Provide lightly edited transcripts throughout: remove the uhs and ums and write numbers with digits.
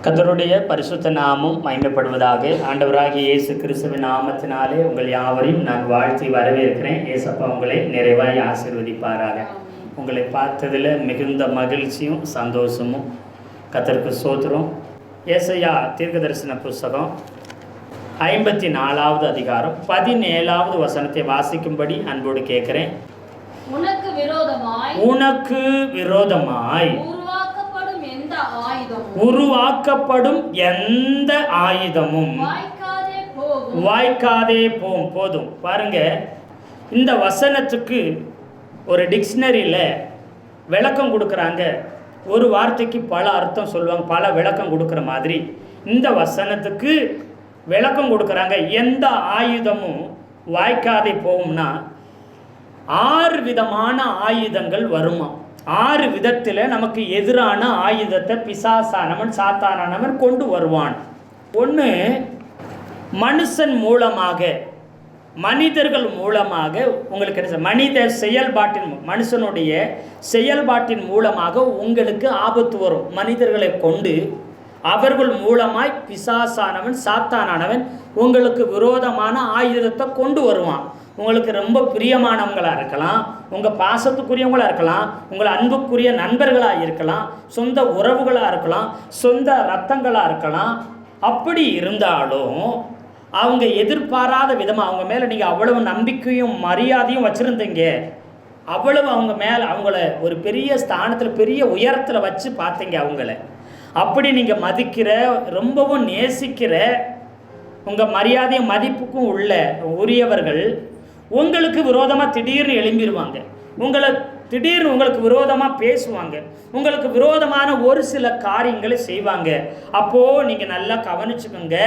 கர்த்தருடைய பரிசுத்த நாமம் மகிமைப்படுவதாக. ஆண்டவராகிய இயேசு கிறிஸ்துவின் நாமத்தினாலே உங்கள் யாவரையும் நான் வாழ்த்தி வரவேற்கிறேன். இயேசப்பா உங்களை நிறைவாய் ஆசீர்வதிப்பாராக. உங்களை பார்த்ததில் மிகுந்த மகிழ்ச்சியும் சந்தோஷமும். கர்த்தருக்கு ஸ்தோத்திரம். ஏசாயா தீர்க்கதரிசன புஸ்தகம் 54வது அதிகாரம் 17வது வசனத்தை வாசிக்கும்படி அன்போடு கேட்கிறேன். உனக்கு விரோதமாய் உருவாக்கப்படும் எந்த ஆயுதமும் வாய்க்காதே போதும். பாருங்க, இந்த வசனத்துக்கு ஒரு டிக்ஷனரியில் விளக்கம் கொடுக்குறாங்க. ஒரு வார்த்தைக்கு பல அர்த்தம் சொல்லுவாங்க, பல விளக்கம் கொடுக்குற மாதிரி இந்த வசனத்துக்கு விளக்கம் கொடுக்குறாங்க. எந்த ஆயுதமும் வாய்க்காதே போகும்னா 6 விதமான ஆயுதங்கள் வருமா. 6 விதத்தில் நமக்கு எதிரான ஆயுதத்தை பிசாசானவன் சாத்தானவன் கொண்டு வருவான். ஒன்று, மனுஷன் மூலமாக, மனிதர்கள் மூலமாக. உங்களுக்கு என்ன, மனுஷனுடைய செயல்பாட்டின் மூலமாக உங்களுக்கு ஆபத்து வரும். மனிதர்களை கொண்டு அவர்கள் மூலமாய் பிசாசானவன் சாத்தானவன் உங்களுக்கு விரோதமான ஆயுதத்தை கொண்டு வருவான். உங்களுக்கு ரொம்ப பிரியமானவங்களாக இருக்கலாம், உங்கள் பாசத்துக்குரியவங்களாக இருக்கலாம், உங்கள் அன்புக்குரிய நண்பர்களாக இருக்கலாம், சொந்த உறவுகளாக இருக்கலாம், சொந்த ரத்தங்களாக இருக்கலாம். அப்படி இருந்தாலும் அவங்க எதிர்பாராத விதமாக அவங்க மேலே நீங்கள் அவ்வளவு நம்பிக்கையும் மரியாதையும் வச்சுருந்தீங்க. அவ்வளவு அவங்க மேலே அவங்கள ஒரு பெரிய ஸ்தானத்தில் பெரிய உயரத்தில் வச்சு பார்த்தீங்க. அவங்கள அப்படி நீங்கள் மதிக்கிற, ரொம்பவும் நேசிக்கிற, உங்கள் மரியாதையும் மதிப்புக்கும் உரியவர்கள் உங்களுக்கு விரோதமாக திடீர்னு எழும்பிடுவாங்க. திடீர்னு உங்களுக்கு விரோதமாக பேசுவாங்க, உங்களுக்கு விரோதமான ஒரு சில காரியங்களை செய்வாங்க. அப்போது நீங்கள் நல்லா கவனிச்சுக்கோங்க.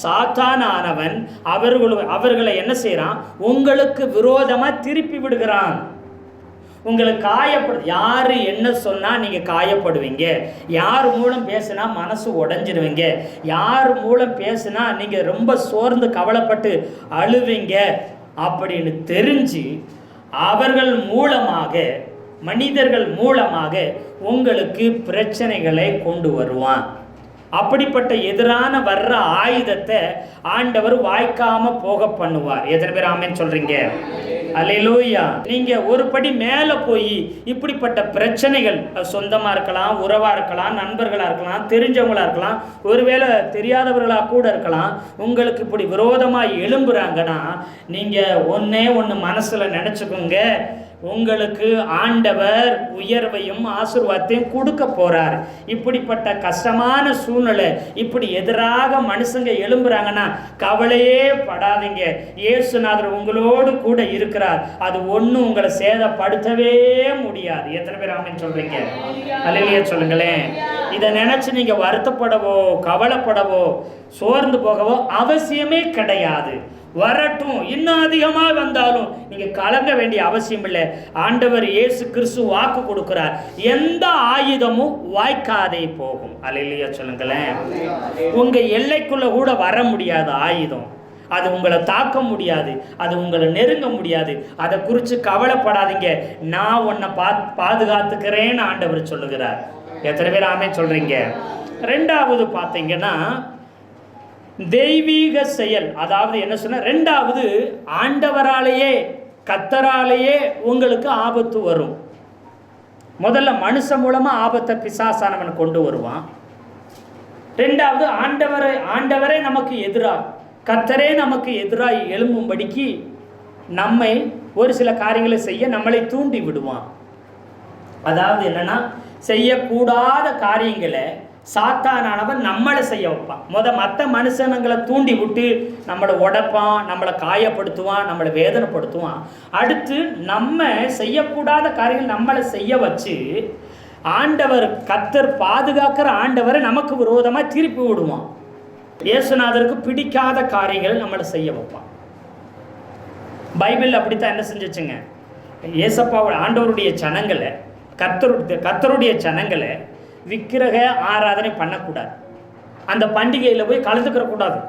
சாத்தானானவன் அவர்களை என்ன செய்கிறான்? உங்களுக்கு விரோதமாக திருப்பி விடுகிறான். உங்களுக்கு யார் என்ன சொன்னால் நீங்கள் காயப்படுவீங்க. யார் மூலம் பேசுனா மனசு உடஞ்சிடுவீங்க. யார் மூலம் பேசுனா நீங்கள் ரொம்ப சோர்ந்து கவலைப்பட்டு அழுவீங்க அப்படின்னு தெரிஞ்சு அவர்கள் மூலமாக, மனிதர்கள் மூலமாக உங்களுக்கு பிரச்சனைகளை கொண்டு வருவான். அப்படிப்பட்ட எதிரான வர்ற ஆயுதத்தை ஆண்டவர் வாய்க்காம போக பண்ணுவார். எத்தனை பேர் ஆமென் சொல்றீங்க? அல்லேலூயா. நீங்க ஒரு படி மேலே போய் இப்படிப்பட்ட பிரச்சனைகள், சொந்தமாக இருக்கலாம், உறவாக இருக்கலாம், நண்பர்களாக இருக்கலாம், தெரிஞ்சவங்களாக இருக்கலாம், ஒருவேளை தெரியாதவர்களாக கூட இருக்கலாம், உங்களுக்கு இப்படி விரோதமாக எழும்புறாங்கன்னா நீங்கள் ஒன்று மனசில் நினச்சிக்கோங்க. உங்களுக்கு ஆண்டவர் உயர்வையும் ஆசீர்வாதத்தையும் கொடுக்க போறார். இப்படிப்பட்ட கஷ்டமான சூழ்நிலை, இப்படி எதிராக மனுஷங்க எழும்புறாங்கன்னா கவலையே படாதீங்க. இயேசுநாதர் உங்களோடு கூட இருக்கிறார். அது ஒன்றும் உங்களை சேதப்படுத்தவே முடியாது. எத்தனை பேர் ஆமென் சொல்றீங்க? அல்லேலூயா சொல்லுங்களேன். இதை நினைச்சு நீங்க வருத்தப்படவோ கவலைப்படவோ சோர்ந்து போகவோ அவசியமே கிடையாது. வரட்டும், இன்னும் அதிகமாக வந்தாலும் நீங்கள் கலங்க வேண்டிய அவசியம் இல்லை. ஆண்டவர் இயேசு கிறிஸ்து வாக்கு கொடுக்கிறார், எந்த ஆயுதமும் வாய்க்காதே போகும். அல்லேலூயா சொல்லுங்களேன். உங்கள் எல்லைக்குள்ளே கூட வர முடியாத ஆயுதம், அது உங்களை தாக்க முடியாது, அது உங்களை நெருங்க முடியாது. அதை குறித்து கவலைப்படாதீங்க. நான் உன்னை பாதுகாத்துக்கிறேன்னு ஆண்டவர் சொல்லுகிறார். எத்தனை பேர் ஆமென் சொல்கிறீங்க? 2வது பார்த்தீங்கன்னா தெய்வீக செயல். அதாவது என்ன சொன்ன, 2வது ஆண்டவராலேயே, கர்த்தராலேயே உங்களுக்கு ஆபத்து வரும். முதல்ல மனுஷன் மூலமாக ஆபத்தை பிசாசானவன் கொண்டு வருவான். 2வது ஆண்டவரே நமக்கு எதிராக, கர்த்தரே நமக்கு எதிராக எழும்பும்படிக்கு நம்மை ஒரு சில காரியங்களை செய்ய நம்மளை தூண்டி விடுவான். அதாவது என்னன்னா, செய்யக்கூடாத காரியங்களை சாத்தானானவன் நம்மளை செய்ய வைப்பான். மற்ற மனுஷனங்களை தூண்டி விட்டு நம்மளை உடைப்பான், நம்மளை காயப்படுத்துவான், நம்மளை வேதனைப்படுத்துவான். அடுத்து நம்ம செய்யக்கூடாத காரியங்கள் நம்மளை செய்ய வச்சு ஆண்டவர், கர்த்தர் பாதுகாக்கிற ஆண்டவரை நமக்கு விரோதமாக திருப்பி விடுவான். இயேசுநாதருக்கு பிடிக்காத காரியங்கள் நம்மளை செய்ய வைப்பான். பைபிள் அப்படித்தான் என்ன செஞ்சிச்சுங்க, ஏசப்பாவோட ஆண்டவருடைய ஜனங்களை, கர்த்தருடைய ஜனங்களை விக்கிரக ஆராதனை பண்ணக்கூடாது. அந்த பண்டிகையில் போய் கலந்துக்கிற கூடாது.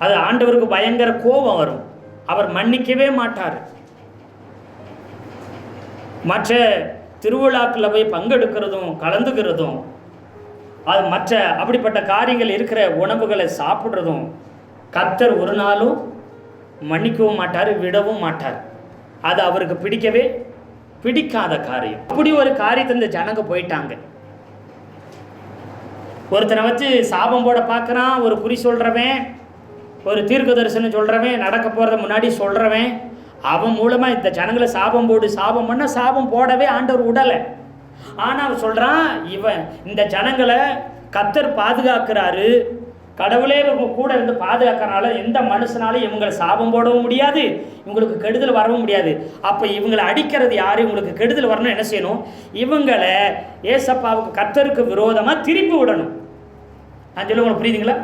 அது ஆண்டவருக்கு பயங்கர கோபம் வரும். அவர் மன்னிக்கவே மாட்டார். மற்ற திருவிழாக்களில் போய் பங்கெடுக்கிறதும் கலந்துக்கிறதும் அது மற்ற அப்படிப்பட்ட காரியங்கள் இருக்கிற உணவுகளை சாப்பிட்றதும் கர்த்தர் ஒரு நாளும் மன்னிக்கவும் மாட்டார், விடவும் மாட்டார். அது அவருக்கு பிடிக்காத காரியம். அப்படி ஒரு காரியத்தை இந்த ஜனங்க போயிட்டாங்க. ஒருத்தனை வச்சு சாபம் போட பார்க்குறான், ஒரு குறி சொல்கிறவன், ஒரு தீர்க்க தரிசனம் சொல்கிறவன், நடக்க போகிறத முன்னாடி சொல்கிறவன், அவன் மூலமாக இந்த ஜனங்களை சாபம் போடு சாபம் பண்ண சாபம் போடவே ஆண்டவர் விடலை. ஆனால் அவன் சொல்கிறான், இவன் இந்த ஜனங்களை கர்த்தர் பாதுகாக்கிறாரு, கடவுளே கூட இருந்து பாதுகாக்கிறனால எந்த மனுஷனாலும் இவங்களை சாபம் போடவும் முடியாது, இவங்களுக்கு கெடுதல் வரவும் முடியாது. அப்போ இவங்களை அடிக்கிறது யார்? இவங்களுக்கு கெடுதல் வரணும், என்ன செய்யணும்? இவங்களை ஏசப்பாவுக்கு கர்த்தருக்கு விரோதமாக திருப்பி விடணும். நான் சொல்ல உங்களுக்கு புரியுதுங்களா?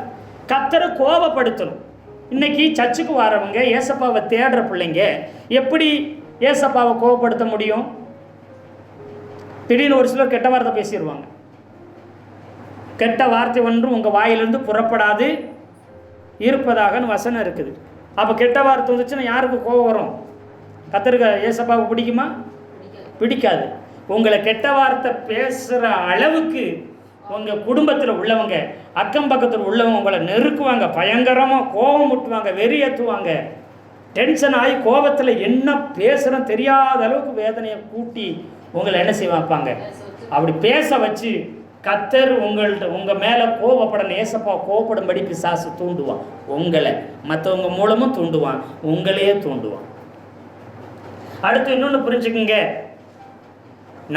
கர்த்தரை கோபப்படுத்தணும். இன்னைக்கு சர்ச்சுக்கு வரவங்க, ஏசப்பாவை தேடுற பிள்ளைங்க எப்படி ஏசப்பாவை கோபப்படுத்த முடியும்? திடீர்னு ஒரு சிலர் கெட்ட வார்த்தை பேசிடுவாங்க. கெட்ட வார்த்தை ஒன்றும் உங்கள் வாயிலிருந்து புறப்படாது இருப்பதாகன்னு வசனம் இருக்குது. அப்போ கெட்ட வார்த்தை வந்துச்சுன்னா யாருக்கு கோபம் வரும்? கர்த்தருக்கு ஏசப்பாவுக்கு பிடிக்குமா? பிடிக்காது. உங்களை கெட்ட வார்த்தை பேசுகிற அளவுக்கு உங்கள் குடும்பத்தில் உள்ளவங்க, அக்கம் பக்கத்தில் உள்ளவங்க உங்களை நெருக்குவாங்க, பயங்கரமாக கோபம் முட்டுவாங்க, வெறியேற்றுவாங்க. டென்ஷன் ஆகி கோபத்தில் என்ன பேசுகிறோம் தெரியாத அளவுக்கு வேதனையை கூட்டி உங்களை என்ன செய்ய வைப்பாங்க? அப்படி பேச வச்சு கர்த்தர் உங்கள் மேலே கோபப்படணும், ஏசப்பா கோபப்படும்படி பிசாசு தூண்டுவான். உங்களை மற்றவங்க மூலமும் தூண்டுவான், உங்களையே தூண்டுவான். அடுத்து இன்னொன்று புரிஞ்சுக்குங்க,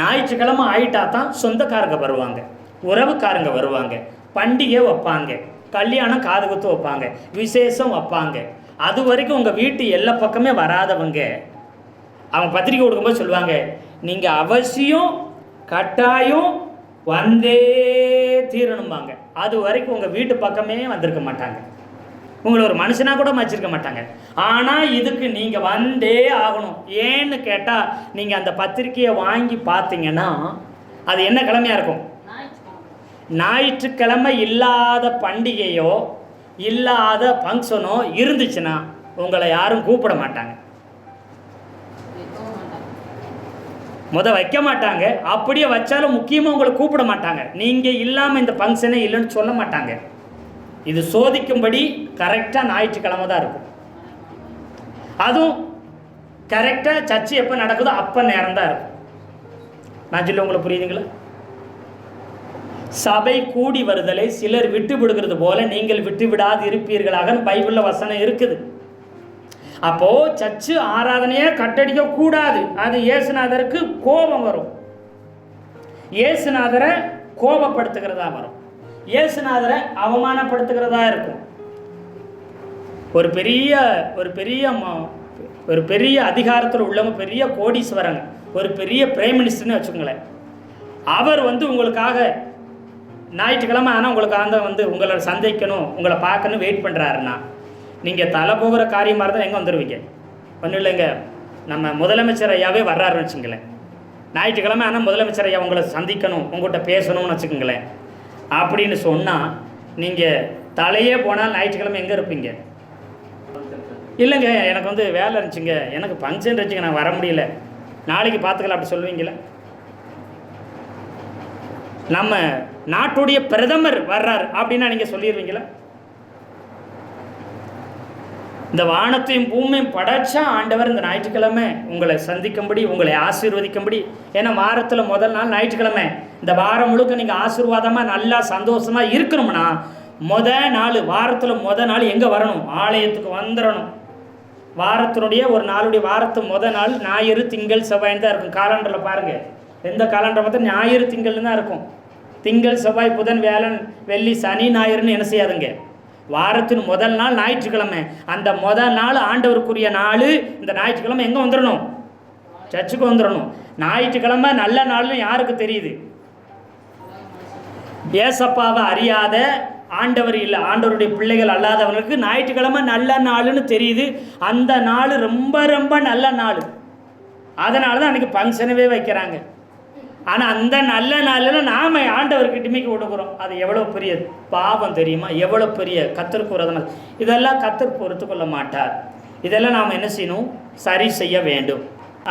ஞாயிற்றுக்கிழமை ஆயிட்டா தான் சொந்தக்காரங்க வருவாங்க, உறவுக்காரங்க வருவாங்க, பண்டிகை வைப்பாங்க, கல்யாணம் காது குத்து வைப்பாங்க, விசேஷம் வைப்பாங்க. அது வரைக்கும் உங்கள் வீட்டு எல்லா பக்கமே வராதவங்க அவங்க பத்திரிக்கை கொடுக்கும்போது சொல்லுவாங்க, நீங்கள் அவசியம் கட்டாயம் வந்தே தீரணும்பாங்க. அது வரைக்கும் உங்கள் வீட்டு பக்கமே வந்திருக்க மாட்டாங்க, உங்களை ஒரு மனுஷனாக கூட மதிச்சிருக்க மாட்டாங்க. ஆனால் இதுக்கு நீங்கள் வந்தே ஆகணும். ஏன்னு கேட்டால், நீங்கள் அந்த பத்திரிக்கையை வாங்கி பார்த்தீங்கன்னா அது என்ன கிழமையாக இருக்கும்? ஞாயிற்றுக்கிழமை இல்லாத பண்டிகையோ இல்லாத ஃபங்க்ஷனோ இருந்துச்சுன்னா உங்களை யாரும் கூப்பிட மாட்டாங்க, வைக்க மாட்டாங்க. அப்படியே வச்சாலும் முக்கியமாக உங்களை கூப்பிட மாட்டாங்க. நீங்கள் இல்லாமல் இந்த ஃபங்க்ஷனே இல்லைன்னு சொல்ல மாட்டாங்க. இது சோதிக்கும்படி கரெக்டாக ஞாயிற்றுக்கிழமை தான் இருக்கும். அதுவும் கரெக்டாக சர்ச்சு எப்போ நடக்குதோ அப்போ நேரம் தான் இருக்கும். நான் சொல்ல உங்களுக்கு புரியுதுங்களா? சபை கூடி வருதலை சிலர் விட்டு விடுகிறது போல நீங்கள் விட்டு விடாது இருப்பீர்களாக பைபிளில் வசனம் இருக்குது. அப்போது சர்ச்சு ஆராதனையை கட்டடிக்க கூடாது. அது இயேசுநாதருக்கு கோபம் வரும், இயேசுநாதரை கோபப்படுத்துகிறதா வரும், இயேசுநாதரை அவமானப்படுத்துகிறதா இருக்கும். ஒரு பெரிய அதிகாரத்தில் உள்ளவங்க, பெரிய கோடீஸ்வரங்க, ஒரு பெரிய பிரைம் மினிஸ்டர்னு வச்சுக்கோங்களேன். அவர் உங்களுக்காக ஞாயிற்றுக்கிழமை ஆனால் உங்களுக்கு உங்களை சந்திக்கணும், உங்களை பார்க்கணும் வெயிட் பண்ணுறாருன்னா, நீங்கள் தலை போகிற காரியமாக இருந்தால் எங்கே வந்துடுவீங்க? ஒன்றும் இல்லைங்க, நம்ம முதலமைச்சர் ஐயாவே வர்றாருன்னு வச்சுங்களேன். ஞாயிற்றுக்கிழமை ஆனால் முதலமைச்சர் ஐயா உங்களை சந்திக்கணும், உங்கள்கிட்ட பேசணும்னு வச்சுக்கோங்களேன். அப்படின்னு சொன்னால் நீங்கள் தலையே போனால் ஞாயிற்றுக்கிழமை எங்கே இருப்பீங்க? இல்லைங்க, எனக்கு வேலை இருந்துச்சுங்க, எனக்கு ஃபங்க்ஷன் இருந்துச்சுங்க, நான் வர முடியல, நாளைக்கு பார்த்துக்கலாம் அப்படி சொல்லுவீங்களே? நம்ம நாட்டுடைய பிரதமர் வர்றார் அப்படின்னா நீங்கள் சொல்லிடுவீங்களா? இந்த வானத்தையும் பூமியும் படைச்சா ஆண்டவர் இந்த ஞாயிற்றுக்கிழமை உங்களை சந்திக்கும்படி, உங்களை ஆசீர்வதிக்கும்படி. ஏன்னா வாரத்தில் முதல் நாள் ஞாயிற்றுக்கிழமை. இந்த வாரம் முழுக்க நீங்கள் ஆசீர்வாதமாக நல்லா சந்தோஷமாக இருக்கணும்னா வாரத்தில் முதல் நாள் எங்கே வரணும்? ஆலயத்துக்கு வந்துடணும். வாரத்தினுடைய ஒரு நாளுடைய வாரத்து நாள் ஞாயிறு திங்கள் செவ்வாய் தான் இருக்கும். காலண்டரில் பாருங்கள், எந்த காலண்டரை பார்த்தா ஞாயிறு திங்கள்னு தான் இருக்கும். திங்கள் செவ்வாய் புதன் வியாழன் வெள்ளி சனி ஞாயிறுன்னு என்ன செய்யாதுங்க. வாரத்தின் முதல் நாள் ஞாயிற்றுக்கிழமை. அந்த முதல் நாள் ஆண்டவருக்குரிய நாள். இந்த ஞாயிற்றுக்கிழமை எங்கே வந்துடணும்? சர்ச்சுக்கு வந்துடணும். ஞாயிற்றுக்கிழமை நல்ல நாள்னு யாருக்கு தெரியுது? ஏசப்பாவை அறியாத, ஆண்டவர் இல்லை, ஆண்டவருடைய பிள்ளைகள் அல்லாதவர்களுக்கு ஞாயிற்றுக்கிழமை நல்ல நாள்னு தெரியுது. அந்த நாள் ரொம்ப ரொம்ப நல்ல நாள். அதனால தான் அன்றைக்கி ஃபங்க்ஷனவே வைக்கிறாங்க. ஆனால் அந்த நல்ல நாளில் நாம் ஆண்டவருக்கு டிமிக்கி கொடுக்குறோம். அது எவ்வளோ பெரிய பாவம் தெரியுமா? எவ்வளோ பெரிய கர்த்தருக்கு விரோதமாக. இதெல்லாம் கர்த்தர் பொறுத்து கொள்ள மாட்டார். இதெல்லாம் நாம் என்ன செய்யணும்? சரி செய்ய வேண்டும்.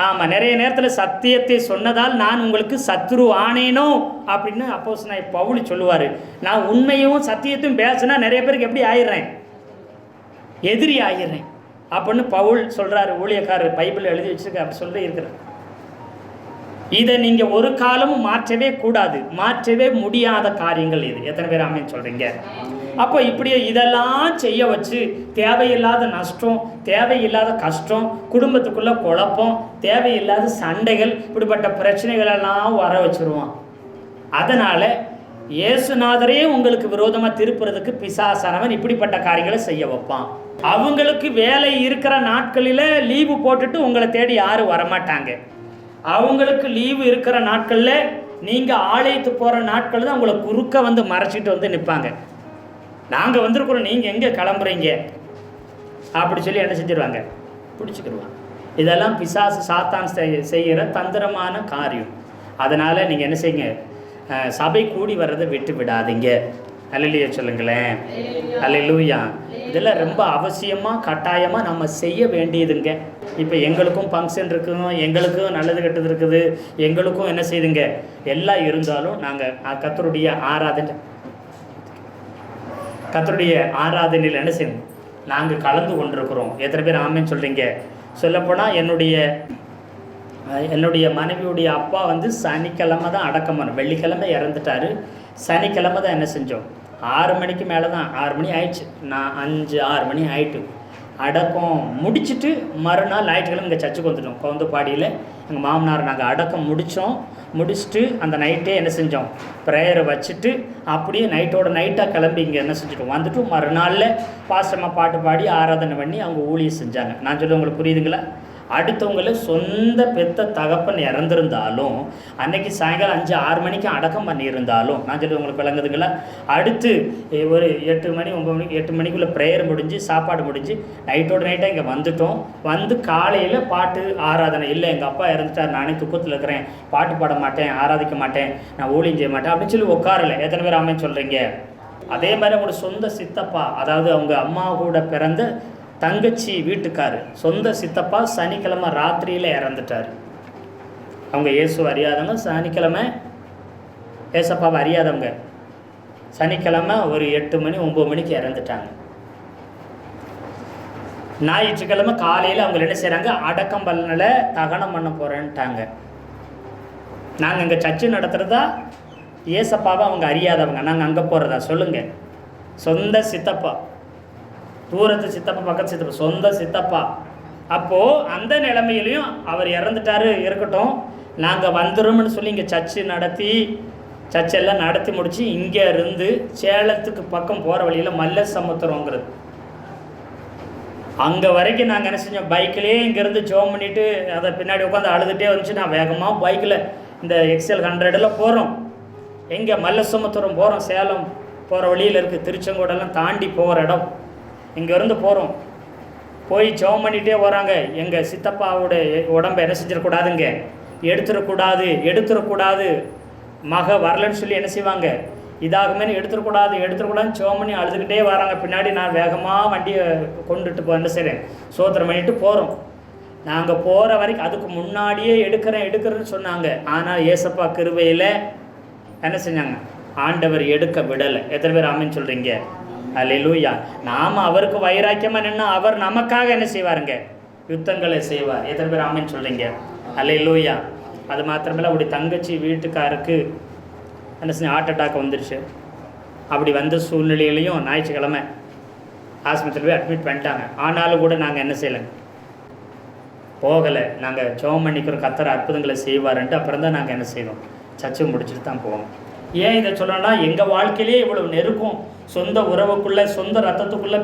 ஆமாம், நிறைய நேரத்தில் சத்தியத்தை சொன்னதால் நான் உங்களுக்கு சத்ரு ஆனேனோ அப்படின்னு அப்போஸ்தலனாகிய பவுல் சொல்லுவார். நான் உண்மையும் சத்தியத்தையும் பேசினா நிறைய பேருக்கு எப்படி ஆயிடுறேன், எதிரி ஆகிடுறேன் அப்படின்னு பவுல் சொல்கிறாரு. ஊழியக்காரர் பைபிள் எழுதி வச்சுருக்க அப்படி சொல்லி இருக்கிறார். இதை நீங்கள் ஒரு காலமும் மாற்றவே கூடாது, மாற்றவே முடியாத காரியங்கள் இது. எத்தனை பேர் ஆமென் சொல்கிறீங்க? அப்போ இப்படியே இதெல்லாம் செய்ய வச்சு தேவையில்லாத நஷ்டம், தேவையில்லாத கஷ்டம், குடும்பத்துக்குள்ளே குழப்பம், தேவையில்லாத சண்டைகள், இப்படிப்பட்ட பிரச்சனைகளெல்லாம் வர வச்சுருவான். அதனால் இயேசுநாதரே உங்களுக்கு விரோதமாக திருப்புறதுக்கு பிசாசானவன் இப்படிப்பட்ட காரியங்களை செய்ய வைப்பான். அவங்களுக்கு வேலை இருக்கிற நாட்களில் லீவு போட்டுட்டு உங்களை தேடி யாரும் வரமாட்டாங்க. அவங்களுக்கு லீவு இருக்கிற நாட்களில் நீங்கள் ஆலயத்து போகிற நாட்கள் தான் உங்களை குறுக்க வந்து மறைச்சிட்டு வந்து நிற்பாங்க. நாங்கள் வந்திருக்கிறோம், நீங்கள் எங்கே கிளம்புறீங்க அப்படி சொல்லி என்ன செஞ்சிருவாங்க, பிடிச்சிக்கிடுவாங்க. இதெல்லாம் பிசாசு சாத்தான் செய்கிற தந்திரமான காரியம். அதனால் நீங்கள் என்ன செய்யுங்க, சபை கூடி வர்றதை விட்டு விடாதீங்க. அல்லேலூயா சொல்லுங்களேன். அல்லேலூயா. இதெல்லாம் ரொம்ப அவசியமாக கட்டாயமாக நம்ம செய்ய வேண்டியதுங்க. இப்போ எங்களுக்கும் ஃபங்க்ஷன் இருக்குதும், எங்களுக்கும் நல்லது கெட்டது இருக்குது, எங்களுக்கும் என்ன செய்யுதுங்க எல்லாம் இருந்தாலும் நாங்கள் கர்த்தருடைய ஆராதனையில் என்ன செய்யணும், நாங்கள் கலந்து கொண்டிருக்கிறோம். எத்தனை பேர் ஆமென் சொல்கிறீங்க? சொல்லப்போனால் என்னுடைய மனைவியுடைய அப்பா வந்து சனிக்கிழமை தான் அடக்கம் பண்ணோம். வெள்ளிக்கிழமை இறந்துட்டார். சனிக்கிழமை தான் என்ன செஞ்சோம், 6 மணிக்கு மேலே தான், 6 மணி ஆயிடுச்சு, நான் 5-6 மணி ஆயிட்டு அடக்கம் முடிச்சுட்டு மறுநாள் ஞாயிற்றுக்கிழமை இங்கே சர்ச்சுக்கு வந்துட்டோம். கவுந்தப்பாடியில் எங்கள் மாமனார் நாங்கள் அடக்கம் முடிச்சுட்டு அந்த நைட்டே என்ன செஞ்சோம், ப்ரேயரை வச்சுட்டு அப்படியே நைட்டாக கிளம்பி இங்கே என்ன செஞ்சுட்டோம் வந்துட்டு மறுநாளில் பாஸ்டமாக பாட்டு பாடி ஆராதனை பண்ணி அவங்க ஊழியம் செஞ்சாங்க. நான் சொல்ல உங்களுக்கு புரியுதுங்களா? அடுத்தவங்கள சொந்த பெத்த தகப்பன் இறந்துருந்தாலும் அன்னைக்கு சாயங்காலம் 5-6 மணிக்கு அடக்கம் பண்ணியிருந்தாலும், நான் சொல்லி உங்களுக்கு விளங்குதுங்களா, அடுத்து ஒரு 8 மணி 9 மணிக்கு 8 மணிக்குள்ளே ப்ரேயர் முடிஞ்சு சாப்பாடு முடிஞ்சு நைட்டாக இங்கே வந்துட்டோம். வந்து காலையில் பாட்டு ஆராதனை இல்லை, எங்கள் அப்பா இறந்துட்டார், நானே துக்கத்தில் இருக்கிறேன், பாட்டு பாட மாட்டேன், ஆராதிக்க மாட்டேன், நான் ஊழியம் செய்ய மாட்டேன் அப்படின்னு சொல்லி உட்காரலை. எத்தனை பேர் ஆமென் சொல்கிறீங்க? அதே மாதிரி அவங்களோட சொந்த சித்தப்பா, அதாவது அவங்க அம்மா கூட பிறந்த தங்கச்சி வீட்டுக்காரு சொந்த சித்தப்பா சனிக்கிழமை ராத்திரியில் இறந்துட்டார். அவங்க இயேசு அறியாதவங்க, சனிக்கிழமை ஏசப்பாவை அறியாதவங்க, சனிக்கிழமை ஒரு 8 மணி 9 மணிக்கு இறந்துட்டாங்க. ஞாயிற்றுக்கிழமை காலையில் அவங்க என்ன செய்கிறாங்க, அடக்கம் பலனில் தகனம் பண்ண போகிறேன்ட்டாங்க. நாங்கள் இங்கே சர்ச்சு நடத்துகிறதா, ஏசப்பாவை அவங்க அறியாதவங்க, நாங்கள் அங்கே போகிறதா சொல்லுங்கள்? சொந்த சித்தப்பா, தூரத்து சித்தப்பா, பக்கத்து சித்தப்பா, சொந்த சித்தப்பா. அப்போது அந்த நிலைமையிலையும் அவர் இறந்துட்டாரு, இருக்கட்டும், நாங்கள் வந்துடும்னு சொல்லி இங்கே சர்ச்செல்லாம் நடத்தி முடித்து இங்கே இருந்து சேலத்துக்கு பக்கம் போகிற வழியில் மல்ல சமுத்திரங்கிறது அங்கே வரைக்கும் நாங்கள் என்ன செஞ்சோம், பைக்கிலே இங்கேருந்து ஜோம் பண்ணிவிட்டு அதை பின்னாடி உட்காந்து அழுதுகிட்டே வந்துச்சு. நான் வேகமாக பைக்கில் இந்த XL 100 போகிறோம். எங்கே மல்ல சமுத்திரம் போகிறோம், சேலம் போகிற வழியில் இருக்குது, திருச்செங்கோடெல்லாம் தாண்டி போகிற இடம். இங்கேருந்து போகிறோம், போய் ஜெபம் பண்ணிகிட்டே வராங்க. எங்கள் சித்தப்பாவோட உடம்பை என்ன செஞ்சிடக்கூடாதுங்க, எடுத்துடக்கூடாது, மக வரலன்னு சொல்லி என்ன செய்வாங்க, இதாகுமே எடுத்துடக்கூடாதுன்னு ஜெபம் பண்ணி அழுதுகிட்டே வராங்க. பின்னாடி நான் வேகமாக வண்டியை கொண்டுட்டு என்ன செய்கிறேன், சோத்திரம் பண்ணிட்டு போகிறோம். நாங்கள் போகிற வரைக்கும் அதுக்கு முன்னாடியே எடுக்கிறேன்னு சொன்னாங்க. ஆனால் ஏசப்பா கிருபையில் என்ன செஞ்சாங்க, ஆண்டவர் எடுக்க விடலை. எத்தனை பேர் ஆமென் சொல்கிறீங்க? அல்லேலூயா. நாம் அவருக்கு வைராக்கியமாக நின்று அவர் நமக்காக என்ன செய்வாருங்க, யுத்தங்களை செய்வார். எத்தனை பேர் ஆமென் சொல்கிறீங்க? அல்லேலூயா. அது மாத்திரமில்லை, அவருடைய தங்கச்சி வீட்டுக்காருக்கு என்ன செஞ்ச, ஹார்ட் அட்டாக் வந்துருச்சு. அப்படி வந்த சூழ்நிலையிலையும் ஞாயிற்றுக்கிழமை ஆஸ்பத்திரியில் போய் அட்மிட் பண்ணிட்டாங்க. ஆனாலும் கூட நாங்கள் என்ன செய்யலைங்க, போகலை. நாங்கள் ஜெபம் பண்ணிக்கிறோம், கர்த்தர் அற்புதங்களை செய்வாருன்ட்டு அப்புறம் தான் நாங்கள் என்ன செய்வோம், சர்ச்சை முடிச்சுட்டு தான் போவோம். ஏன் இதை சொல்லணும்னா, எங்கள் வாழ்க்கையிலே இவ்வளவு நெருக்கம், சொந்த உறவுக்குள்ளே, சொந்த ரத்தத்துக்குள்ளே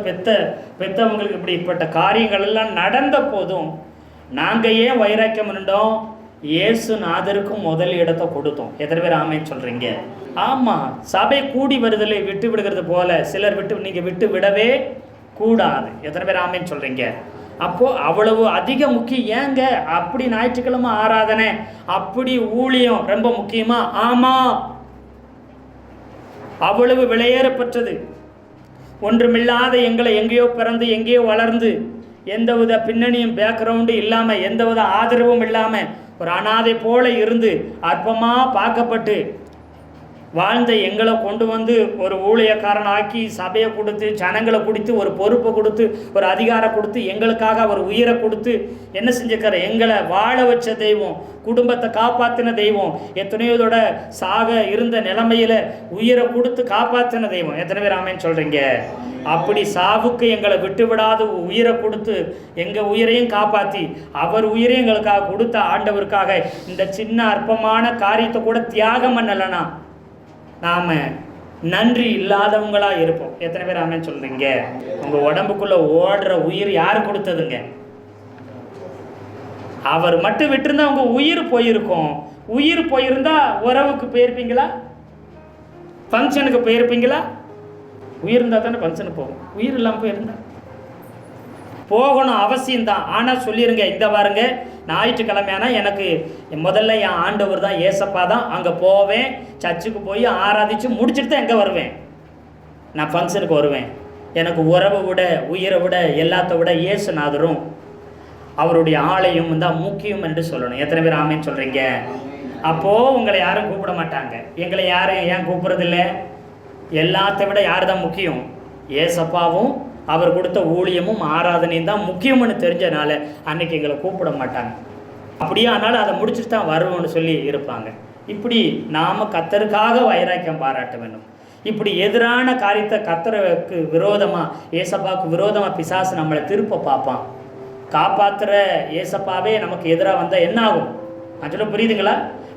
பெற்றவங்களுக்கு இப்படிப்பட்ட காரியங்கள் எல்லாம் நடந்த போதும் நாங்கள் ஏன் வைராக்கியம் இருந்தோம், இயேசுநாதருக்கும் முதல் இடத்தை கொடுத்தோம். எத்தனை பேர் ஆமென் சொல்கிறீங்க? ஆமாம், சபை கூடி வருதலை விட்டு விடுகிறது போல சிலர் நீங்கள் விட்டு விடவே கூடாது. எத்தனை பேர் ஆமென் சொல்கிறீங்க? அப்போது அவ்வளவு அதிக முக்கியம். ஏங்க அப்படி ஞாயிற்றுக்கிழமை ஆராதனை, அப்படி ஊழியம் ரொம்ப முக்கியமா? ஆமாம், அவ்வளவு விலையேறப்பட்டது. ஒன்றுமில்லாத எங்களை எங்கேயோ பிறந்து எங்கேயோ வளர்ந்து எந்தவித பின்னணியும் பேக்ரவுண்டு இல்லாமல், எந்தவித ஆதரவும் இல்லாமல் ஒரு அனாதை போல இருந்து அற்பமாக பார்க்கப்பட்டு வாழ்ந்த எங்களை கொண்டு வந்து ஒரு ஊழியக்காரனாக்கி சபையை கொடுத்து, ஜனங்களை கொடுத்து, ஒரு பொறுப்பை கொடுத்து, ஒரு அதிகாரம் கொடுத்து, எங்களுக்காக ஒரு உயிரை கொடுத்து என்ன செஞ்சுக்கிற, எங்களை வாழ வச்ச தெய்வம், குடும்பத்தை காப்பாற்றின தெய்வம், எத்தனையோதோட சாக இருந்த நிலைமையில் உயிரை கொடுத்து காப்பாற்றின தெய்வம். எத்தனை பேர் ஆமேன்னு சொல்கிறீங்க? அப்படி சாவுக்கு எங்களை விட்டு விடாத உயிரை கொடுத்து எங்கள் உயிரையும் காப்பாற்றி அவர் உயிரையும் எங்களுக்காக கொடுத்த ஆண்டவருக்காக இந்த சின்ன அற்பமான காரியத்தை கூட தியாகம் பண்ணலைன்னா நாம் நன்றி இல்லாதவங்களாக இருப்போம். எத்தனை பேர் ஆமேன்னு சொல்கிறீங்க? உங்கள் உடம்புக்குள்ளே ஓடுற உயிர் யார் கொடுத்ததுங்க? அவர் மட்டும் விட்டுருந்தா உங்கள் உயிர் போயிருக்கும். உயிர் போயிருந்தா உறவுக்கு போயிருப்பீங்களா? ஃபங்க்ஷனுக்கு போயிருப்பீங்களா? உயிர் இருந்தால் தானே ஃபங்க்ஷனுக்கு போகும். உயிர் இல்லாமல் போயிருந்தா போகணும் அவசியம்தான். ஆனால் சொல்லிடுங்க, இந்த பாருங்க, ஞாயிற்றுக்கிழமையானா எனக்கு முதல்ல என் ஆண்டவர் தான், ஏசப்பா தான், அங்கே போவேன், சர்ச்சுக்கு போய் ஆராதித்து முடிச்சுட்டு தான் எங்கே வருவேன், நான் ஃபங்க்ஷனுக்கு வருவேன். எனக்கு உறவை விட உயிரை விட எல்லாத்த விட இயேசுநாதரும் அவருடைய ஆலயம் தான் முக்கியம் என்று சொல்லணும். எத்தனை பேர் ஆமேன்னு சொல்கிறீங்க? அப்போது உங்களை யாரும் கூப்பிட மாட்டாங்க. எங்களை யாரும் ஏன் கூப்பிட்றதில்ல? எல்லாத்த விட யார் தான் முக்கியம்? ஏசப்பாவும் அவர் கொடுத்த ஊழியமும் ஆராதனையும் தான் முக்கியம்னு தெரிஞ்சனால அன்னைக்கு எங்களை கூப்பிட மாட்டாங்க. அப்படியே ஆனாலும் அதை முடிச்சுட்டு தான் வருவோம்னு சொல்லி இருப்பாங்க. இப்படி நாம் கர்த்தருக்காக வைராக்கியம் பாராட்ட வேண்டும். இப்படி எதிரான காரியத்தை கர்த்தருக்கு விரோதமாக, ஏசப்பாவுக்கு விரோதமாக பிசாசு நம்மளை திருப்ப பார்ப்பான். காப்பாற்றுற ஏசப்பாவே நமக்கு எதிராக வந்தால் என்ன ஆகும்? சொல்ல புரியுதுங்களா?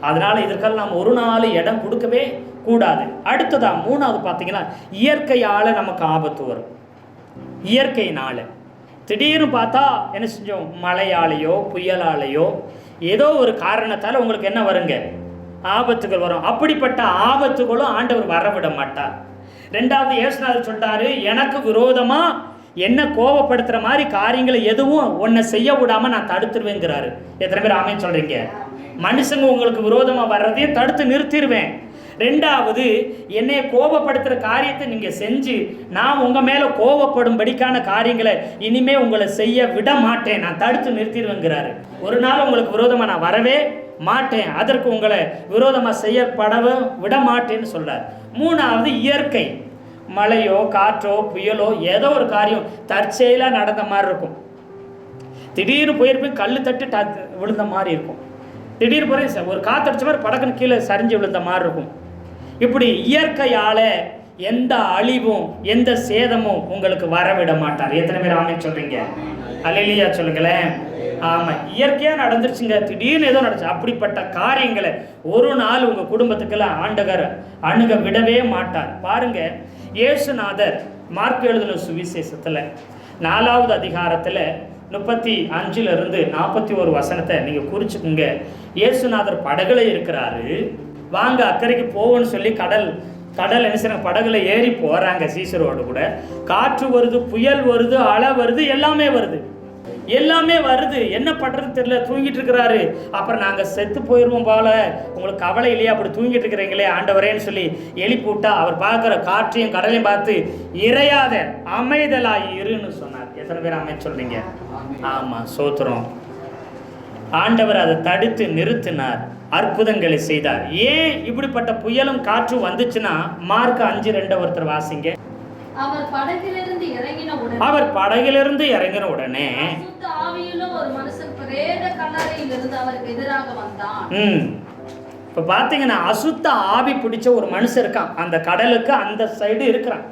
அதனால் இதற்காக நாம் ஒரு நாள் இடம் கொடுக்கவே கூடாது. அடுத்ததாக மூணாவது பார்த்தீங்கன்னா, இயற்கையால் நமக்கு ஆபத்து வரும். இயற்கையினால் திடீர்னு பார்த்தா என்ன செஞ்சோம், மழையாலேயோ புயலாலேயோ ஏதோ ஒரு காரணத்தால் உங்களுக்கு என்ன வருங்க, ஆபத்துகள் வரும். அப்படிப்பட்ட ஆபத்துகளும் ஆண்டவர் வரவிட மாட்டார். ரெண்டாவது இயேசுநாதர் சொல்லிட்டாரு, எனக்கு விரோதமாக என்ன கோபப்படுத்துகிற மாதிரி காரியங்களை எதுவும் ஒன்றை செய்ய விடாமல் நான் தடுத்துருவேங்கிறாரு. எத்தனை பேர் ஆமேன்னு சொல்கிறீங்க? மனுஷங்க உங்களுக்கு விரோதமாக வர்றதையும் தடுத்து நிறுத்திடுவேன். ரெண்டாவது, என்னை கோபப்படுத்துகிற காரியத்தை நீங்கள் செஞ்சு நான் உங்கள் மேலே கோபப்படும்படிக்கான காரியங்களை இனிமேல் உங்களை செய்ய விட மாட்டேன், நான் தடுத்து நிறுத்திடுவேங்கிறாரு. ஒரு நாள் உங்களுக்கு விரோதமாக நான் வரவே மாட்டேன், அதற்கு உங்களை விரோதமாக செய்யப்படவே விட மாட்டேன்னு சொல்கிறார். மூணாவது, இயற்கை. மழையோ காற்றோ புயலோ ஏதோ ஒரு காரியம் தற்செயலாக நடந்த மாதிரி இருக்கும். திடீர்னு போயிருப்பேன், கல் தட்டு விழுந்த மாதிரி இருக்கும். திடீர்னு போய் ஒரு காற்றடிச்ச மாதிரி படக்குன்னு கீழே சரிஞ்சு விழுந்த மாதிரி இருக்கும். இப்படி இயற்கையால் எந்த அழிவும் எந்த சேதமும் உங்களுக்கு வரவிட மாட்டார். எத்தனை பேர் ஆமேன்னு சொல்கிறீங்க? அல்லேலூயா சொல்லுங்களேன். ஆமாம், இயற்கையாக நடந்துருச்சுங்க, திடீர்னு ஏதோ நடந்துச்சு. அப்படிப்பட்ட காரியங்களை ஒரு நாள் உங்கள் குடும்பத்துக்கெல்லாம் ஆண்டவர் அணுக விடவே மாட்டார். பாருங்கள், இயேசுநாதர் மார்க் எழுதின சுவிசேஷத்தில் 4வது அதிகாரத்தில் 35 41 வசனத்தை நீங்கள் குறிச்சுக்குங்க. இயேசுநாதர் படகுல இருக்கிறாரு, வாங்க அக்கறைக்கு போவோன்னு சொல்லி கடல் என்ன செய்யறாங்க, படகுல ஏறி போகிறாங்க சீசரோடு கூட. காற்று வருது, புயல் வருது, அலை வருது, எல்லாமே வருது. என்ன பண்ணுறது தெரியல, தூங்கிட்டு இருக்கிறாரு. அப்புறம் நாங்கள் செத்து போயிடுவோம் போல, உங்களுக்கு கவலை இல்லையா, அப்படி தூங்கிட்டு இருக்கிறீங்களே ஆண்டவரேன்னு சொல்லி எழுப்பி விட்டா அவர் பார்க்குற காற்றையும் கடலையும் பார்த்து, இறையாத அமைதலாய் இருன்னு சொன்னார். எத்தனை பேர் அமைச்சு சொல்றீங்க? ஆமாம், சோத்திரம். ஆண்டவர் அதை தடுத்து நிறுத்தினார், அற்புதங்களை செய்தார். ஏன் இப்படிப்பட்ட புயலும் காற்றும் வந்துச்சுன்னா, மார்க் 5:2 ஒருத்தர் வாசிங்க. அவர் படகிலிருந்து இறங்கின உடனே இப்போ பார்த்தீங்கன்னா, அசுத்த ஆவி பிடிச்ச ஒரு மனுஷன் இருக்கான் அந்த கடலுக்கு அந்த சைடு இருக்கிறான்.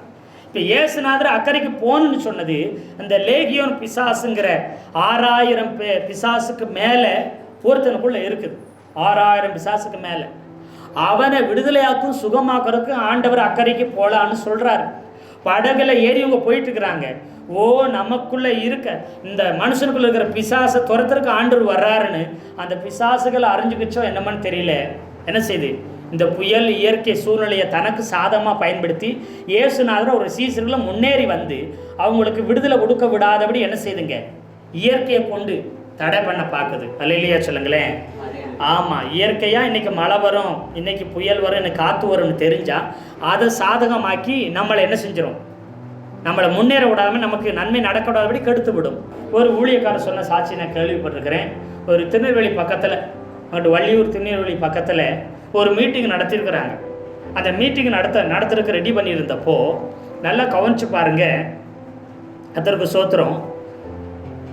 இப்போ இயேசுநாதர் அக்கறைக்கு போகணுன்னு சொன்னது அந்த லேகியோன் பிசாசுங்கிற 6000 பிசாசுக்கு மேலே ஒருத்தனுக்குள்ளே இருக்குது. 6000 பிசாசுக்கு மேலே அவனை விடுதலையாக்கும் சுகமாக்குறதுக்கு ஆண்டவர் அக்கறைக்கு போகலான்னு சொல்கிறாரு. படகுல ஏறி இவங்க போயிட்டு இருக்கிறாங்க. நமக்குள்ளே இருக்க இந்த மனுஷனுக்குள்ளே இருக்கிற பிசாசை துரத்துறதுக்கு ஆண்டவர் வர்றாருன்னு அந்த பிசாசுகளை அறிஞ்சுக்கிச்சோ என்னமான்னு தெரியல. என்ன செய்யுது, இந்த புயல் இயற்கை சூழ்நிலையை தனக்கு சாதகமாக பயன்படுத்தி இயேசுநாதர் ஒரு சீசன்களை முன்னேறி வந்து அவங்களுக்கு விடுதலை கொடுக்க விடாதபடி என்ன செய்துங்க, இயற்கையை கொண்டு தடை பண்ண பார்க்குது. அல்லேலூயா சொல்லுங்களேன். ஆமாம், இயற்கையாக இன்றைக்கி மழை வரும், இன்றைக்கி புயல் வரும், இன்னைக்கு காற்று வரும்னு தெரிஞ்சால் அதை சாதகமாக்கி நம்மளை என்ன செஞ்சிடும், நம்மளை முன்னேற விடாமல் நமக்கு நன்மை நடக்க விடாதபடி கெடுத்து விடும். ஒரு ஊழியக்காரர் சொன்ன சாட்சி நான் கேள்விப்பட்டிருக்கிறேன். ஒரு திருநெல்வேலி பக்கத்தில், அங்கிட்டு வள்ளியூர் திருநெல்வேலி பக்கத்தில் ஒரு மீட்டிங் நடத்தியிருக்கிறாங்க. அந்த மீட்டிங் நடத்துறதுக்கு ரெடி பண்ணியிருந்தப்போ நல்லா கவனிச்சு பாருங்க, கர்த்தருக்கு ஸ்தோத்திரம்.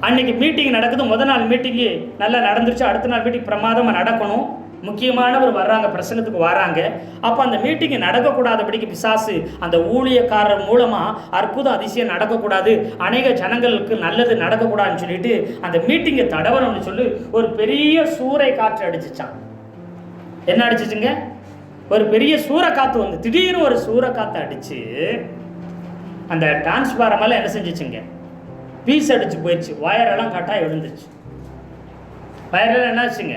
அன்னைக்கு மீட்டிங் நடக்குது. முதல் நாள் மீட்டிங்கு நல்லா நடந்துருச்சு. அடுத்த நாள் மீட்டிங் பிரமாதமாக நடக்கணும். முக்கியமானவர் வர்றாங்க, பிரசங்கத்துக்கு வராங்க. அப்போ அந்த மீட்டிங்கு நடக்கக்கூடாதபடிக்கு பிசாசு அந்த ஊழியக்காரர் மூலமாக அற்புதம் அதிசயம் நடக்கக்கூடாது, அநேக ஜனங்களுக்கு நல்லது நடக்கக்கூடாதுன்னு சொல்லிட்டு அந்த மீட்டிங்கை தடவணும்னு சொல்லி ஒரு பெரிய சூறை காற்று அடிச்சிச்சான். என்ன அடிச்சிச்சுங்க? ஒரு பெரிய சூறைக்காற்று வந்து திடீர்னு ஒரு சூறைக்காற்று அடித்து அந்த டிரான்ஸ்பாரமெல்லாம் என்ன செஞ்சிச்சுங்க? பீஸ் அடிச்சு போயிடுச்சு. வயரெல்லாம் கட்டாய் விழுந்துருச்சு. வயரெல்லாம் என்னாச்சுங்க?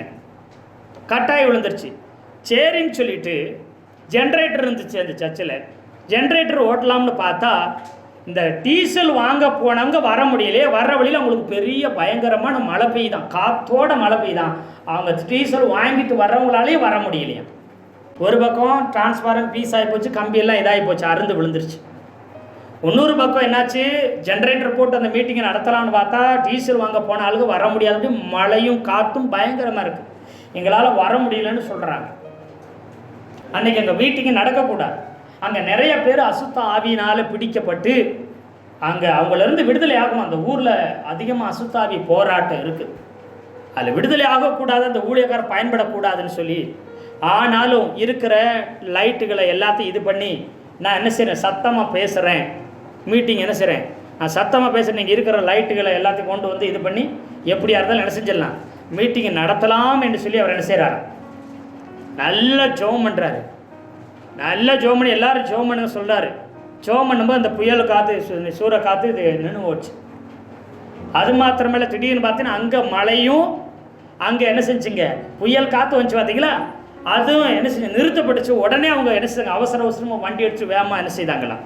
கட்டாய் விழுந்துருச்சு. சரின்னு சொல்லிட்டு ஜென்ரேட்டர் இருந்துச்சு அந்த சர்ச்சில். ஜென்ரேட்டர் ஓட்டலாம்னு பார்த்தா இந்த டீசல் வாங்க போனவங்க வர முடியலையே. வர்ற வழியில் அவங்களுக்கு பெரிய பயங்கரமான மழை பெய்தான், காற்றோட மழை பெய்தான். அவங்க டீசல் வாங்கிட்டு வர்றவங்களாலே வர முடியலையா. ஒரு பக்கம் டிரான்ஸ்பாரம் பீஸ் ஆகி போச்சு, கம்பியெல்லாம் இதாகி போச்சு, அருந்து விழுந்துருச்சு. இன்னொரு பக்கம் என்னாச்சு, ஜென்ரேட்டர் போட்டு அந்த மீட்டிங்கை நடத்தலாம்னு பார்த்தா டீசல் வாங்க போன ஆளுக்கு வர முடியாது. மழையும் காற்றும் பயங்கரமாக இருக்குது, எங்களால் வர முடியலன்னு சொல்கிறாங்க. அன்றைக்கி அங்கே மீட்டிங்கு நடக்கக்கூடாது. அங்கே நிறைய பேர் அசுத்த ஆவியினால் பிடிக்கப்பட்டு அங்கே அவங்களேருந்து விடுதலை ஆகணும். அந்த ஊரில் அதிகமாக அசுத்த ஆவி போராட்டம் இருக்குது. அதில் விடுதலை ஆகக்கூடாது, அந்த ஊழியக்காரர் பயன்படக்கூடாதுன்னு சொல்லி. ஆனாலும் இருக்கிற லைட்டுகளை எல்லாத்தையும் இது பண்ணி நான் என்ன செய்கிறேன், சத்தமாக பேசுகிறேன். மீட்டிங் என்ன செய்கிறேன், நான் சத்தமாக பேசுகிறேன். நீங்கள் இருக்கிற லைட்டுகளை எல்லாத்தையும் கொண்டு வந்து இது பண்ணி எப்படியா இருந்தாலும் என்ன செஞ்சிடலாம், மீட்டிங்கை நடத்தலாம் என்று சொல்லி அவர் என்ன செய்கிறார், நல்லா ஜெபம் பண்ணுறாரு. நல்லா ஜெபம் பண்ணி எல்லோரும் ஜெபம் பண்ணுங்க சொல்கிறாரு. ஜெபம் பண்ணும்போது அந்த புயல் காற்று சூறை காற்று இது நின்று போச்சு. அது மாத்திரமேல திடீர்னு பார்த்தீங்கன்னா அங்கே மழையும் அங்கே என்ன செஞ்சுங்க, புயல் காற்று வந்துச்சு பார்த்தீங்களா, அதுவும் என்ன செஞ்சு நிறுத்தப்பட்டுச்சு. உடனே அவங்க என்ன செய்தாங்க, அவசர அவசரமாக வண்டி எடுத்து வேகமாக என்ன செய்தாங்களாம்,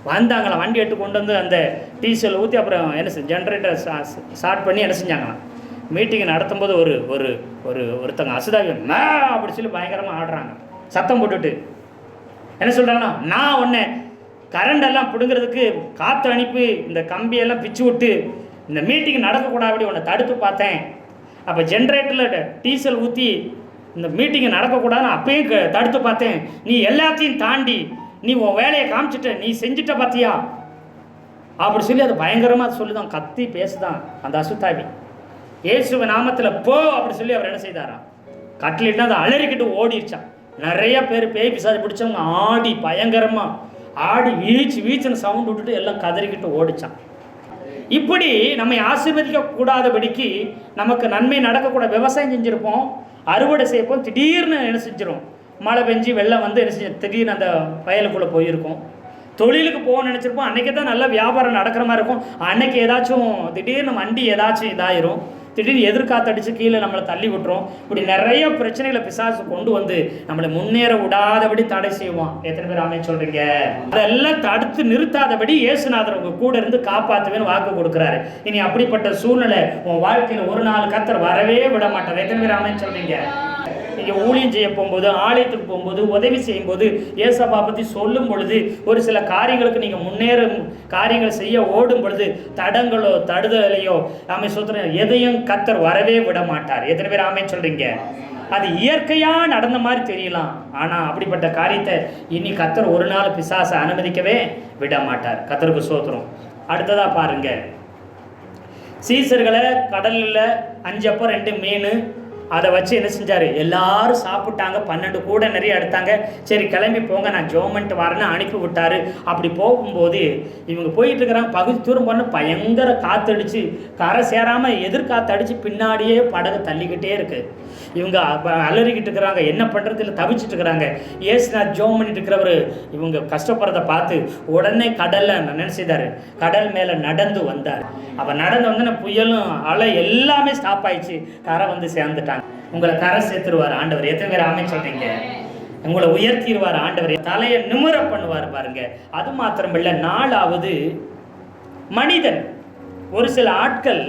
வந்தாங்களாம். வண்டி எடுத்து கொண்டு வந்து அந்த டீசல் ஊற்றி அப்புறம் என்ன செஞ்சு ஜென்ரேட்டர் ஸ்டார்ட் பண்ணி என்ன செஞ்சாங்களாம். மீட்டிங்கை நடத்தும்போது ஒரு ஒரு ஒரு ஒருத்தங்க அசுதாவி அப்படி சொல்லி பயங்கரமாக ஆடுறாங்க, சத்தம் போட்டுட்டு என்ன சொல்கிறாங்கன்னா, நான் ஒன்று கரண்டெல்லாம் பிடுங்கிறதுக்கு காற்று அனுப்பி இந்த கம்பியெல்லாம் பிச்சு விட்டு இந்த மீட்டிங் நடக்கக்கூடாது உன்னை தடுத்து பார்த்தேன். அப்போ ஜென்ரேட்டரில் டீசல் ஊற்றி இந்த மீட்டிங்கை நடக்கக்கூடாதுன்னு அப்பயும் தடுத்து பார்த்தேன். நீ எல்லாத்தையும் தாண்டி நீ உன் வேலையை காமிச்சிட்ட, நீ செஞ்சுட்ட பார்த்தியா அப்படி சொல்லி அது பயங்கரமாக சொல்லிதான், கத்தி பேசுதான் அந்த அசுத்தாவி. இயேசுவ நாமத்தில் போ அப்படி சொல்லி அவர் என்ன செய்தாராம், கட்டிலிட்டு அதை அலறிக்கிட்டு ஓடிடுச்சான். நிறைய பேர் பேய் பிசாசு பிடிச்சவங்க ஆடி பயங்கரமாக ஆடி வீச்சுன்னு சவுண்ட் விட்டுட்டு எல்லாம் கதறிக்கிட்டு ஓடிச்சான். இப்படி நம்மை ஆசீர்வதிக்க கூடாதபடிக்கு நமக்கு நன்மை நடக்கக்கூடாது. விவசாயம் செஞ்சுருப்போம், அறுவடை செய்யப்போம், திடீர்னு என்ன செஞ்சிடும், மழை பெஞ்சு வெள்ளம் வந்து என்ன செஞ்சு திடீர்னு அந்த வயலுக்குள்ளே போயிருக்கும். தொழிலுக்கு போகணும்னு நினச்சிருப்போம், அன்றைக்கி தான் நல்லா வியாபாரம் நடக்கிற மாதிரி இருக்கும். அன்றைக்கி ஏதாச்சும் திடீர்னு வண்டி ஏதாச்சும் இதாயிரும், திடீர்னு எதிர்காத்தடிச்சு கீழே நம்மளை தள்ளி விட்டுரும். இப்படி நிறைய பிரச்சனைகளை பிசாசு கொண்டு வந்து நம்மளை முன்னேற விடாதபடி தடை செய்வான். எத்தனை பேர் ஆமென் சொல்கிறீங்க? அதெல்லாம் தடுத்து நிறுத்தாதபடி இயேசுநாதர் உங்கள் கூட இருந்து காப்பாற்றுவேன்னு வாக்கு கொடுக்குறாரு. இனி அப்படிப்பட்ட சூழ்நிலை உன் வாழ்க்கையில் ஒரு நாள் கர்த்தர் வரவே விட மாட்டார். எத்தனை பேர் ஆமென் சொல்கிறீங்க? நீங்கள் ஊழியம் செய்ய போகும்போது, ஆலயத்துக்கு போகும்போது, உதவி செய்யும்போது, ஏசப்பா பற்றி சொல்லும் பொழுது, ஒரு சில காரியங்களுக்கு நீங்கள் முன்னேறும் காரியங்கள் செய்ய ஓடும் பொழுது தடங்களோ தடுதலையோ ஆமென் சொல்கிறேன் எதையும் கர்த்தர் வரவே விட மாட்டார். எத்தனை பேர் ஆமென் சொல்கிறீங்க? அது இயற்கையாக நடந்த மாதிரி தெரியலாம், ஆனால் அப்படிப்பட்ட காரியத்தை இனி கர்த்தர் ஒரு நாள் பிசாசை அனுமதிக்கவே விட மாட்டார். கர்த்தருக்கு ஸ்தோத்திரம். அடுத்ததாக பாருங்க, சீசர்களை கடலில் 5 அப்பம் 2 மீன் அதை வச்சு என்ன செஞ்சார், எல்லாரும் சாப்பிட்டாங்க. 12 கூட நிறைய எடுத்தாங்க. சரி கிளம்பி போங்க, நான் ஜோமெண்ட் வரேன்னு அனுப்பி விட்டார். அப்படி போகும்போது இவங்க போயிட்டு இருக்கிறாங்க. பகுதி தூரம் போனால் பயங்கர காற்றடிச்சு கரை சேராமல் எதிர்காற்று அடித்து பின்னாடியே படகு தள்ளிக்கிட்டே இருக்குது. இவங்க அலறிக்கிட்டு இருக்கிறாங்க, என்ன பண்ணுறது இல்லை, தவிச்சிட்டு இருக்கிறாங்க. ஏசுநாத் ஜோம் பண்ணிட்டு இருக்கிறவர் இவங்க கஷ்டப்படுறதை பார்த்து உடனே கடலில் என்ன செய்தார், கடல் மேலே நடந்து வந்தார். அப்போ நடந்து வந்து புயலும் அலை எல்லாமே ஸ்டாப் ஆயிடுச்சு, கரை வந்து சேர்ந்துட்டாங்க. உங்களை கரை சேர்த்துருவார் ஆண்டவர். எத்தனை பேர் ஆமென் சொல்றீங்க? உங்களை உயர்த்திடுவார் ஆண்டவர், தலையை நிமிர பண்ணுவார் பாருங்க. அது மாத்திரமில்லை, 4வது மனிதன். ஒரு சில ஆட்கள்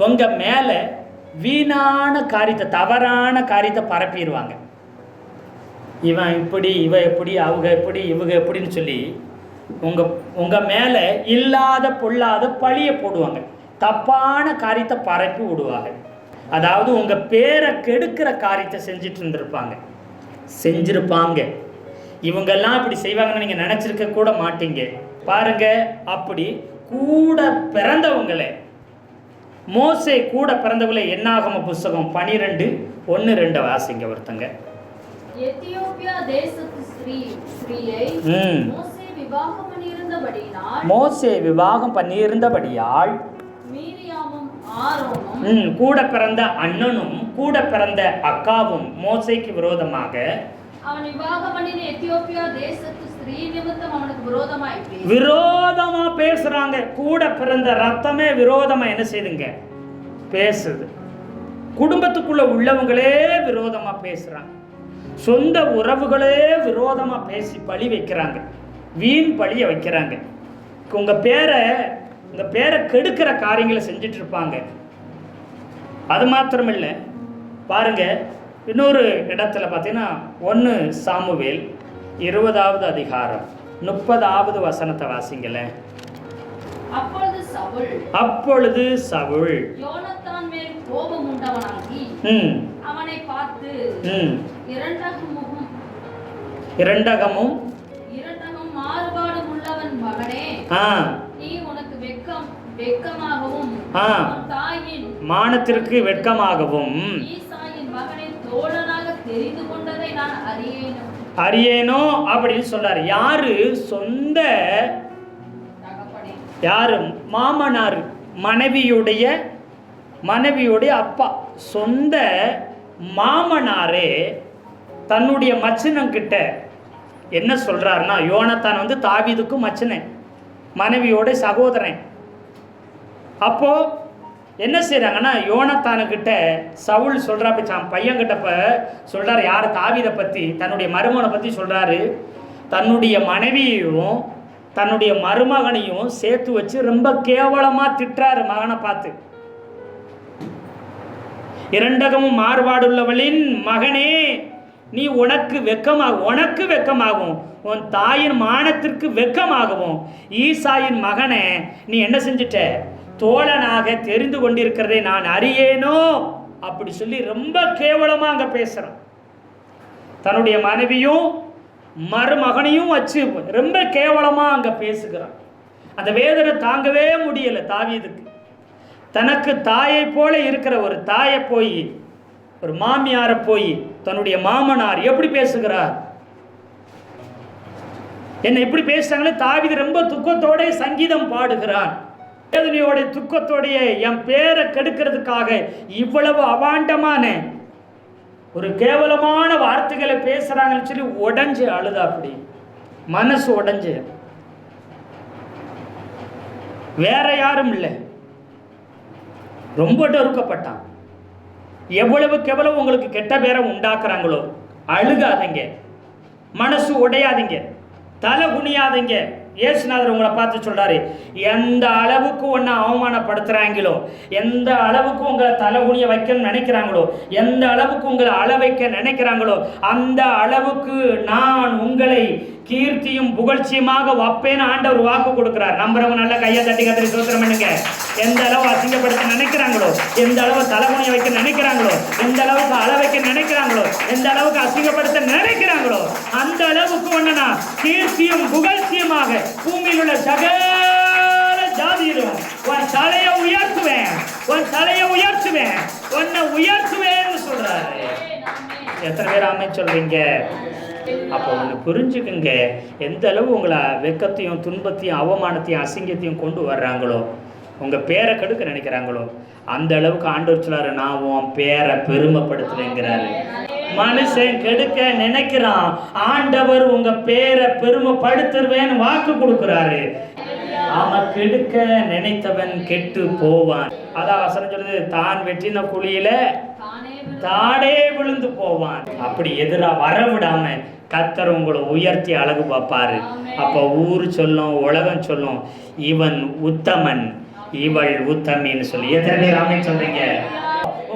உங்க மேலே வீணான காரியத்தை, தவறான காரியத்தை பரப்பிடுவாங்க. இவன் இப்படி, இவ எப்படி, அவங்க எப்படி, இவங்க எப்படின்னு சொல்லி உங்கள் மேலே இல்லாத பொல்லாத பழியை போடுவாங்க, தப்பான காரியத்தை பரப்பி விடுவாங்க. அதாவது உங்கள் பேரை கெடுக்கிற காரியத்தை செஞ்சிருப்பாங்க. இவங்கெல்லாம் இப்படி செய்வாங்கன்னு நீங்கள் நினச்சிருக்க கூட மாட்டீங்க. பாருங்க, அப்படி கூட பிறந்தவங்களே, மோசே கூட பிறந்தவங்களே. என்னாகம புஸ்தகம் 12:1-2 வாசிங்க ஒருத்தங்க. எத்தியோப்பியா தேசத்து ஸ்ரீயை மோசே விவாகம் பண்ணியிருந்தபடியால் மீரியாமும் ஆரோனும் கூட பிறந்த அண்ணனும் கூட பிறந்த அக்காவும் மோசேக்கு விரோதமாக அவன் விவாகம் பண்ணின எத்தியோப்பியா தேசத்து ஸ்ரீ நிமித்தம் அவனுக்கு விரோதமா பேசுறாங்க. கூட பிறந்த ரத்தமே விரோதமா என்ன செய்துங்க பேசுது. குடும்பத்துக்குள்ள உள்ளவங்களே விரோதமா பேசுறாங்க. சொந்த உறவுகளே விரோதமா பேசி பழி வைக்கிறாங்க, வீண் பழிய வைக்கிறாங்க. உங்க பேரை கெடுக்கிற காரியங்களை செஞ்சுட்டு இருப்பாங்க. அது மாத்திரமில்ல, பாருங்க, இன்னொரு இடத்துல பார்த்தீங்கன்னா 1 சாமுவேல் 20வது அதிகாரம் 30வது வசனத்தை வாசிங்கள. அப்பொழுது சவுல் யோனத்தான் மேல் கோபம் உண்டவனாகி அவனை பார்த்து இரண்டகமும் மாறுபாடு உள்ளவன் மகனே, நீ உனக்கு வெட்கமாகவும் தாயின் மானத்திற்கு வெட்கமாகவும் ஈசாயின் மகனை தோழனாக தெரிந்து கொண்டதை நான் அறியேனோ அப்படின்னு சொல்றாரு. யாரு? சொந்த யாரு? மாமனார், மனைவியுடைய அப்பா, சொந்த மாமனாரே தன்னுடைய மச்சினங்கிட்ட என்ன சொல்றாருன்னா, யோனத்தான் வந்து தாவீதுக்கும் மச்சினன், மனைவியோட சகோதரன். அப்போ என்ன செய்றாங்கன்னா, யோனத்தானுக்கிட்ட சவுல் சொல்றாப்ப பையன்கிட்ட சொல்றாரு. யார்? தாவீதை பத்தி, தன்னுடைய மருமகனை பத்தி சொல்றாரு. தன்னுடைய மனைவியையும் தன்னுடைய மருமகனையும் சேர்த்து வச்சு ரொம்ப கேவலமா திட்டுறாரு மகனை பார்த்து. இரண்டகமும் மாறுபாடுள்ளவளின் மகனே, நீ உனக்கு வெட்கமாகும், உன் தாயின் மானத்திற்கு வெட்கமாகவும் ஈசாயின் மகனை நீ என்ன செஞ்சிட்ட? தோழனாக தெரிந்து கொண்டிருக்கிறதை நான் அறியேனோ அப்படி சொல்லி ரொம்ப கேவலமா அங்க பேசுறான். தன்னுடைய மனைவியும் மருமகனையும் வச்சு ரொம்ப கேவலமா அங்க பேசுகிறான். அந்த வேதனை தாங்கவே முடியல தாவீதுக்கு. தனக்கு தாயை போல இருக்கிற ஒரு தாயை போய், ஒரு மாமியாரை போய் தன்னுடைய மாமனார் எப்படி பேசுகிறார்? என்ன இப்படி பேசுறாங்களே. தாவீது ரொம்ப துக்கத்தோட சங்கீதம் பாடுகிறான். வேதனையோட துக்கத்தோடைய என் பேரை கெடுக்கிறதுக்காக இவ்வளவு அவாண்டமான ஒரு கேவலமான வார்த்தைகளை பேசுறாங்கன்னு சொல்லி உடஞ்சு அழுதா. அப்படி மனசு உடஞ்சு. வேற யாரும் இல்லை, ரொம்ப நொறுக்கப்பட்டான். எவ்வளவுக்கு எவ்வளவு உங்களுக்கு கெட்ட பேரை உண்டாக்குறாங்களோ அழுகாதீங்க, மனசு உடையாதீங்க, தலை குனியாதீங்க. இயேசுநாதர் உங்களை பார்த்து சொல்றாரு, எந்த அளவுக்கு உன்னை அவமானப்படுத்துறாங்களோ, எந்த அளவுக்கு உங்களை தலைகுனிய வைக்கணும்னு நினைக்கிறாங்களோ, எந்த அளவுக்கு உங்களை அள வைக்க நினைக்கிறாங்களோ, அந்த அளவுக்கு நான் உங்களை கீர்த்தியும் புகழ்ச்சியுமாக வைப்பேன்னு ஆண்டவர் வாக்கு கொடுக்கிறார். நம்புறவங்க நல்ல கையை தட்டி கத்திரி சோத்திரம் பண்ணுங்க. எந்த அளவு அசிங்கப்படுத்த நினைக்கிறாங்களோ, எந்த அளவு தலைகுனிய வைக்க நினைக்கிறாங்களோ, எந்த அளவுக்கு அள வைக்க நினைக்கிறாங்களோ, எந்த அளவுக்கு அசிங்கப்படுத்த நினைக்கிறாங்களோ, அந்த அளவுக்கு ஒன்னா கீர்த்தியும் புகழ்ச்சியுமாக பூமியில் உள்ள சகல ஜாதியிலும் உன் தலையை உயர்த்துவேன், உன்னை உயர்த்துவேன்னு சொல்றாரு. எத்தனை பேர் ஆமை சொல்றீங்க? அப்போ ஒன்று புரிஞ்சுக்குங்க, எந்த அளவு உங்களை வெக்கத்தையும் துன்பத்தையும் அவமானத்தையும் அசிங்கத்தையும் கொண்டு வர்றாங்களோ, உங்கள் பேரை கெடுக்க நினைக்கிறாங்களோ, அந்த அளவுக்கு ஆண்டவர் சொல்லாரு, நான் உன் பேரை பெருமைப்படுத்துவேங்கிறாரு. மனுஷன் கெடுக்க நினைக்கிறான், ஆண்டவர் உங்க பேரை பெருமைப்படுத்துவேன்னு வாக்கு கொடுக்கிறாரு. அவன் கெடுக்க நினைத்தவன் கெட்டு போவான். அதான் வசனம் சொல்லுது, தான் வெட்டின குழியில தாடே விழுந்து போவான். அப்படி எதிரா வரவிடாம கர்த்தர் உங்களை உயர்த்தி அழகு பார்ப்பாரு. அப்ப ஊர் சொல்லும், உலகம் சொல்லும், இவன் உத்தமன், இவள் உத்தமின்னு சொல்லி. எத்தனை பேர் ஆமென் சொல்றீங்க?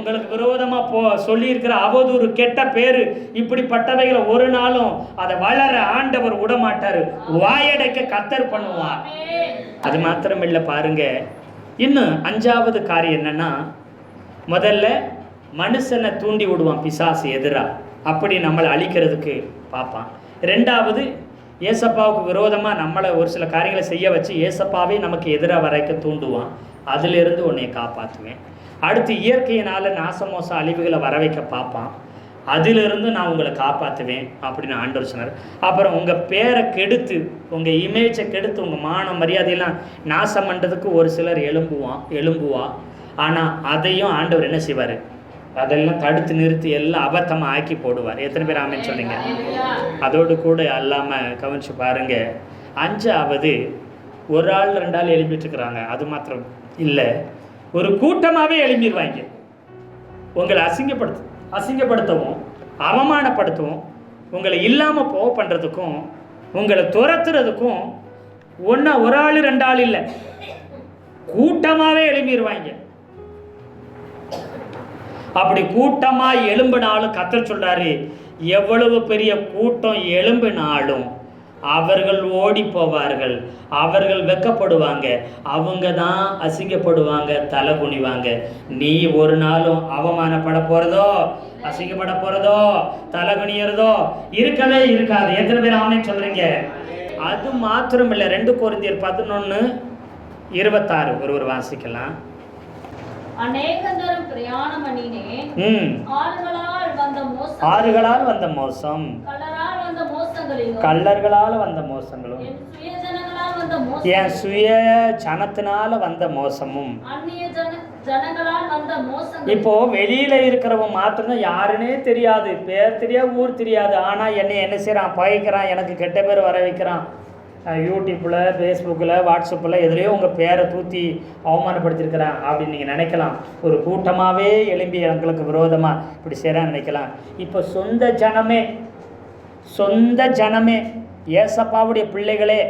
உங்களுக்கு விரோதமாக சொல்லியிருக்கிற அவதூறு, கெட்ட பேரு, இப்படிப்பட்டவைகளை ஒரு நாளும் அதை வளர ஆண்டவர் விடமாட்டார். வாயடைக்க கர்த்தர் பண்ணுவார். அது மாத்திரம் இல்லை பாருங்க. இன்னும் 5வது காரியம் என்னன்னா, முதல்ல மனுஷனை தூண்டி விடுவான் பிசாசு எதிராக, அப்படி நம்மளை அழிக்கிறதுக்கு பார்ப்பான். 2வது ஏசப்பாவுக்கு விரோதமாக நம்மளை ஒரு சில காரியங்களை செய்ய வச்சு ஏசப்பாவே நமக்கு எதிராக வரைக்க தூண்டுவான். அதிலிருந்து உன்னை காப்பாற்றுவேன். அடுத்து இயற்கையினால் நாசமோச அழிவுகளை வர வைக்க பார்ப்பான். அதிலிருந்து நான் உங்களை காப்பாற்றுவேன் அப்படின்னு ஆண்டவர் சொன்னார். அப்புறம் உங்கள் பேரை கெடுத்து, உங்கள் இமேஜை கெடுத்து, உங்கள் மான மரியாதையெல்லாம் நாசம் பண்ணுறதுக்கு ஒரு சிலர் எழும்புவா. ஆனால் அதையும் ஆண்டவர் என்ன செய்வார்? அதெல்லாம் தடுத்து நிறுத்தி எல்லாம் அபத்தமாக ஆக்கி போடுவார். எத்தனை பேர் ஆமேன்னு சொன்னீங்க? அதோடு கூட அல்லாமல் கவனிச்சு பாருங்க. 5வது, ஒரு ஆள் 2 ஆள் எழுப்பிட்டு இருக்கிறாங்க. அது மாத்திரம் இல்லை, ஒரு கூட்டமாகவே எழுப்பிடுவாங்க. உங்களை அசிங்கப்படுத்தவும் அவமானப்படுத்தவும், உங்களை இல்லாமல் போக பண்ணுறதுக்கும், உங்களை துரத்துறதுக்கும் ஒரு ஆள் 2 ஆள் இல்லை, கூட்டமாகவே எழுப்பிடுவாங்க. அப்படி கூட்டமாக எழும்பினாலும் கர்த்தர் சொல்றாரு, எவ்வளவு பெரிய கூட்டம் எழும்பினாலும் அவர்கள் ஓடி போவார்கள், அவர்கள் வெட்கப்படுவாங்க, அவங்க தான் அசிங்கப்படுவாங்க, தலை குனிவாங்க. நீ ஒரு நாளும் அவமானப்பட போறதோ, அசிங்கப்பட போறதோ, தலை குனியறதோ இருக்கவே இருக்காது. எத்தனை பேர் ஆமென் சொல்றீங்க? அது மாத்திரம் இல்லை, 2 கொரிந்தியர் 11:26 ஒருவர் வாசிக்கலாம். அநேகந்தரம் பிரயாணம் பண்ணினேன், ஆறுகளால் வந்த மோசம், கள்ளர்களால் வந்த மோசங்களும், என் சுய ஜனத்தினால வந்த மோசமும். இப்போ வெளியில இருக்கிறவன் மாத்திரம் யாருன்னே தெரியாது, பேர் தெரியாது, ஊர் தெரியாது. ஆனா என்ன செய்யறான்? பகைக்கிறான், எனக்கு கெட்ட பேர் வர வைக்கிறான். யூடியூப்பில், ஃபேஸ்புக்கில், வாட்ஸ்அப்பில் எதுலேயோ உங்கள் பேரை தூத்தி அவமானப்படுத்திருக்கிறான் அப்படின்னு நீங்கள் நினைக்கலாம். ஒரு கூட்டமாகவே எழும்பி எங்களுக்கு விரோதமாக இப்படி செய்கிறான்னு நினைக்கலாம். இப்போ சொந்த ஜனமே ஏசப்பாவுடைய பிள்ளைகளே,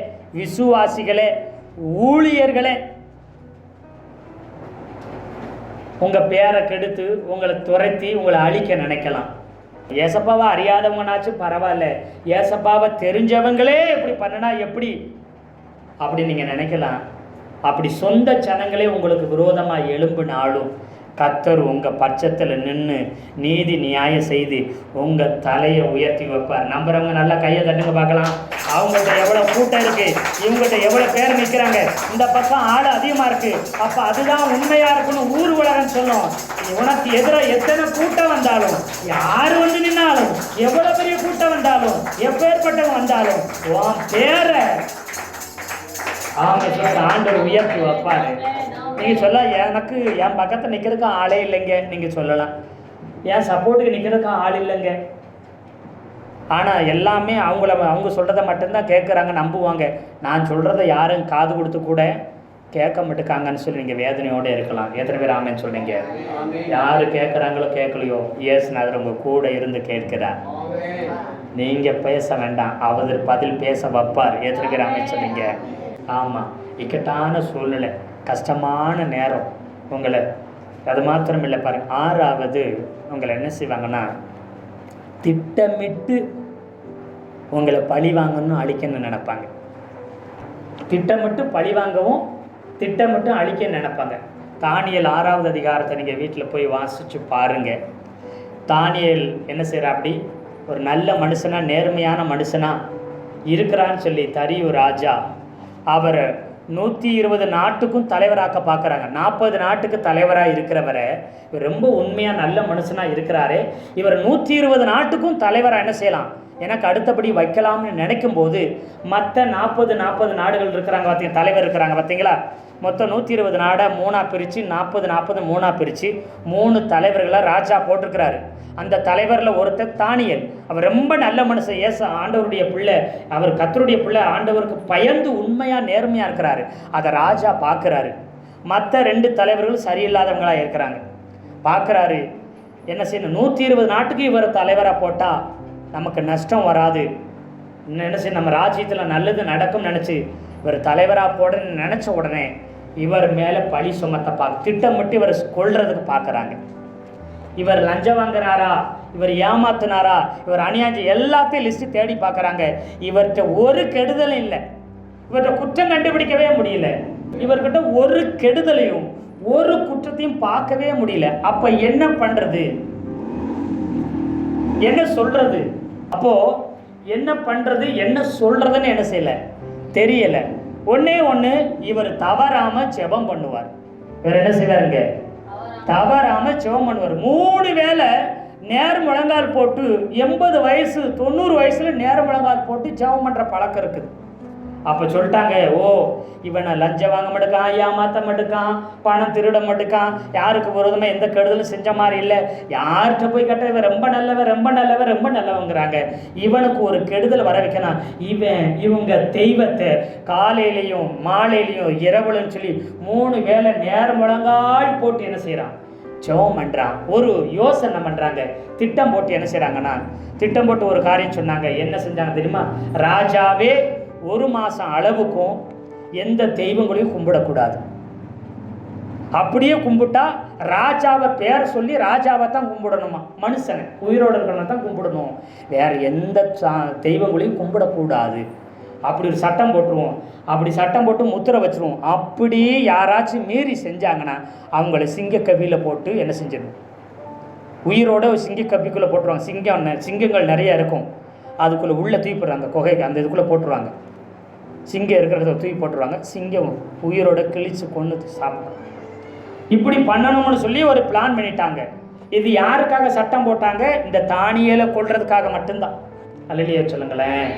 விசுவாசிகளே, ஊழியர்களே உங்கள் பேரை கெடுத்து, உங்களை துரத்தி, உங்களை அழிக்க நினைக்கலாம். ஏசப்பாவை அறியாதவங்கனாச்சும் பரவாயில்ல, ஏசப்பாவை தெரிஞ்சவங்களே இப்படி பண்ணினா எப்படி அப்படி நீங்கள் நினைக்கலாம். அப்படி சொந்த ஜனங்களே உங்களுக்கு விரோதமாக எழும்பினாலும் கர்த்தர் உங்கள் பட்சத்தில் நின்று நீதி நியாயம் செய்து உங்கள் தலையை உயர்த்தி வைப்பார். நம்புறவங்க நல்லா கையை தட்டுங்க பார்க்கலாம். அவங்கள்ட்ட எவ்வளோ கூட்டம் இருக்குது, இவங்கள்ட்ட எவ்வளோ பேர் நிற்கிறாங்க, இந்த பக்கம் ஆள் அதிகமாக இருக்குது, அப்போ அதுதான் உண்மையாக இருக்குன்னு ஊர் உலகம் சொல்லும். உனக்கு எதிராக எத்தனை கூட்டம் வந்தாலும், யார் வந்து நின்னாலும், எவ்வளோ பெரிய கூட்டம் வந்தாலும், எப்பேற்பட்டவங்க வந்தாலும் உன் பேரை ஆண்டவர் உயர்த்தி வைப்பாரு. நீங்கள் சொல்ல, எனக்கு என் பக்கத்தில் நிற்கிறதுக்கு ஆளே இல்லைங்க நீங்கள் சொல்லலாம், என் சப்போர்ட்டுக்கு நிற்கிறதுக்கு ஆள் இல்லைங்க. ஆனால் எல்லாமே அவங்க சொல்கிறத மட்டும்தான் கேட்குறாங்க, நம்புவாங்க. நான் சொல்கிறத யாரும் காது கொடுத்து கூட கேட்க மாட்டுக்காங்கன்னு சொல்லி நீங்கள் வேதனையோடு இருக்கலாம். எத்தனை பேர் ஆமேன்னு சொல்றீங்க? யார் கேட்குறாங்களோ கேட்கலையோ, இயேசுநாதர் உங்கள் கூட இருந்து கேட்கிறார். நீங்கள் பேச வேண்டாம், அவர் பதில் பேச வைப்பார். எத்தனை பேர் ஆமேன்னு சொல்றீங்க? ஆமாம், இக்கட்டான சூழ்நிலை, கஷ்டமான நேரம் உங்களை, அது மாத்திரம் இல்லை பாருங்கள். 6வது, உங்களை என்ன செய்வாங்கன்னா திட்டமிட்டு உங்களை பழி வாங்கணும்னு அழிக்கணும்னு நினைப்பாங்க. திட்டமிட்டு பழி வாங்கவும் திட்டமிட்டு அழிக்க நினைப்பாங்க. தானியேல் 6வது அதிகாரத்தை நீங்கள் வீட்டில் போய் வாசித்து பாருங்கள். தானியேல் என்ன செய்கிறா, அப்படி ஒரு நல்ல மனுஷனாக, நேர்மையான மனுஷனாக இருக்கிறான்னு சொல்லி தரியு ராஜா அவரை 120 நாட்டுக்கும் தலைவராக்க பார்க்குறாங்க. 40 நாட்டுக்கு தலைவராக இருக்கிறவரை, இவர் ரொம்ப உண்மையாக நல்ல மனுஷனாக இருக்கிறாரே, இவர் 120 நாட்டுக்கும் தலைவராக என்ன செய்யலாம், எனக்கு அடுத்தபடி வைக்கலாம்னு நினைக்கும் போது மற்ற 40 நாடுகள் இருக்கிறாங்க பார்த்தீங்க, தலைவர் இருக்கிறாங்க பார்த்தீங்களா. மொத்தம் 120 நாடை 3ஆக பிரித்து 40 3ஆக பிரித்து 3 தலைவர்களாக ராஜா போட்டிருக்கிறாரு. அந்த தலைவரில் ஒருத்தர் தானியேல். அவர் ரொம்ப நல்ல மனுஷன், ஆண்டவருடைய பிள்ளை, அவர் கர்த்தருடைய பிள்ளை, ஆண்டவருக்கு பயந்து உண்மையாக நேர்மையாக இருக்கிறாரு. அதை ராஜா பார்க்குறாரு. மற்ற 2 தலைவர்கள் சரியில்லாதவங்களாக இருக்கிறாங்க. பார்க்குறாரு, என்ன செய்யணும், 120 நாட்டுக்கு இவர் தலைவராக போட்டால் நமக்கு நஷ்டம் வராது, என்ன செய்ய, நம்ம ராஜ்யத்தில் நல்லது நடக்கும் நினச்சி இவர் தலைவராக போடணும்னு நினச்ச உடனே இவர் மேலே பழி சுமத்த திட்டமிட்டு இவர் கொள்றதுக்கு பார்க்குறாங்க. இவர் லஞ்சம் வாங்குறாரா, இவர் ஏமாத்தினாரா, இவர் அநியாயம் எல்லாத்தையும் லிஸ்ட் தேடி பார்க்குறாங்க. இவர்கிட்ட ஒரு கெடுதலும் இல்லை, இவர்கிட்ட குற்றம் கண்டுபிடிக்கவே முடியல, இவர்கிட்ட ஒரு கெடுதலையும் ஒரு குற்றத்தையும் பார்க்கவே முடியல. அப்ப என்ன பண்றது, என்ன சொல்றது? அப்போ என்ன பண்றது, என்ன சொல்றதுன்னு என்ன செய்யல தெரியல. ஒன்னே ஒண்ணு, இவர் தவறாம ஜெபம் பண்ணுவார். இவர் என்ன செய்வாருங்க, தவறாம ஜெபம் பண்ணுவார். 3 வேளை நேர் முழங்கால் போட்டு 80 வயசு 90 வயசுல நேர் முழங்கால் போட்டு ஜெபம் பண்ற பழக்கம் இருக்குது. அப்போ சொல்லிட்டாங்க, ஓ இவனை லஞ்சம் வாங்க மாட்டேக்கான், ஏமாற்ற மாட்டேக்கான், பணம் திருட மாட்டேக்கான், யாருக்கு விரோதமாக எந்த கெடுதலும் செஞ்ச மாதிரி இல்லை, யார்கிட்ட போய் கேட்டால் இவன் ரொம்ப நல்லவன் ரொம்ப நல்லவன் ரொம்ப நல்லவங்கிறாங்க. இவனுக்கு ஒரு கெடுதல் வர வைக்கணும். இவங்க தெய்வத்தை காலையிலையும் மாலையிலையும் இரவுலன்னு சொல்லி 3 வேளை நேர முழங்கால் போட்டு என்ன செய்கிறான், ஜெபம் பண்ணுறான். ஒரு யோசனை பண்ணுறாங்க, திட்டம் போட்டு என்ன செய்கிறாங்கன்னா, திட்டம் போட்டு ஒரு காரியம் சொன்னாங்க. என்ன செஞ்சாங்க தெரியுமா? ராஜாவே 1 மாதம் அளவுக்கும் எந்த தெய்வங்களையும் கும்பிடக்கூடாது. அப்படியே கும்பிட்டா ராஜாவை பேர் சொல்லி ராஜாவை தான் கும்பிடணுமா, மனுஷனை உயிரோடு இருக்கிறவனை தான் கும்பிடணும், வேற எந்த தெய்வங்களையும் கும்பிடக்கூடாது. அப்படி ஒரு சட்டம் போட்டுருவோம். அப்படி சட்டம் போட்டு முத்திரை வச்சுருவோம். அப்படி யாராச்சும் மீறி செஞ்சாங்கன்னா அவங்கள சிங்கக்கவியில் போட்டு என்ன செஞ்சிடணும், உயிரோட சிங்கக்கவிக்குள்ளே போட்டுருவாங்க. சிங்கங்கள் நிறைய இருக்கும், அதுக்குள்ளே உள்ளே தூக்கிடுறாங்க, குகைக்கு அந்த இதுக்குள்ளே போட்டுருவாங்க. சிங்கம் இருக்கிறத தூக்கி போட்டுருவாங்க. சிங்கம் உயிரோட கிழிச்சு கொண்டு சாப்பிடும். இப்படி பண்ணணும்னு சொல்லி ஒரு பிளான் பண்ணிட்டாங்க. இது யாருக்காக சட்டம் போட்டாங்க? இந்த தானியேலை கொல்றதுக்காக மட்டும்தான். அல்லையா சொல்லுங்களேன்.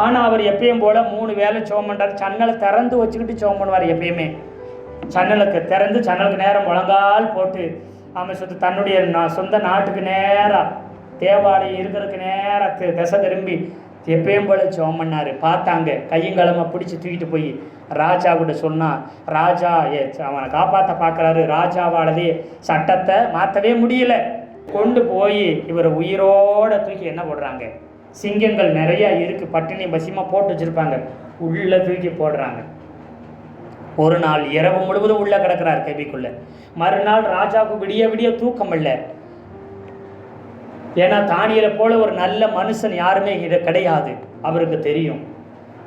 ஆனால் அவர் எப்பயும் போல 3 வேளை ஜெபம் பண்ணுறாரு. சன்னலை திறந்து வச்சுக்கிட்டு ஜெபம் பண்ணுவார். எப்பயுமே சன்னலுக்கு திறந்து சன்னலுக்கு நேரம் முழங்கால் போட்டு அவன் தன்னுடைய சொந்த நாட்டுக்கு நேராக தேவாலயம் இருக்கிறதுக்கு நேராக திசை திரும்பி எப்பயும் போல ஜெபம் பண்ணார். பார்த்தாங்க, கையங்காலமாக பிடிச்சி தூக்கிட்டு போய் ராஜா கிட்ட சொன்னான். ராஜா அவனை காப்பாற்ற பார்க்குறாரு. ராஜாவாலதே சட்டத்தை மாற்றவே முடியல. கொண்டு போய் இவரை உயிரோட தூக்கி என்ன போடுறாங்க, சிங்கங்கள் நிறையா இருக்குது, பட்டினி பசியமாக போட்டு வச்சுருப்பாங்க, உள்ளே தூக்கி போடுறாங்க. ஒரு நாள் இரவு முழுவதும் உள்ளே கிடக்கிறார் கவிக்குள்ளே. மறுநாள் ராஜாவுக்கு விடிய விடிய தூக்கம் இல்லை. ஏன்னா தானியேலை போல ஒரு நல்ல மனுஷன் யாருமே கிடையாது. அவருக்கு தெரியும்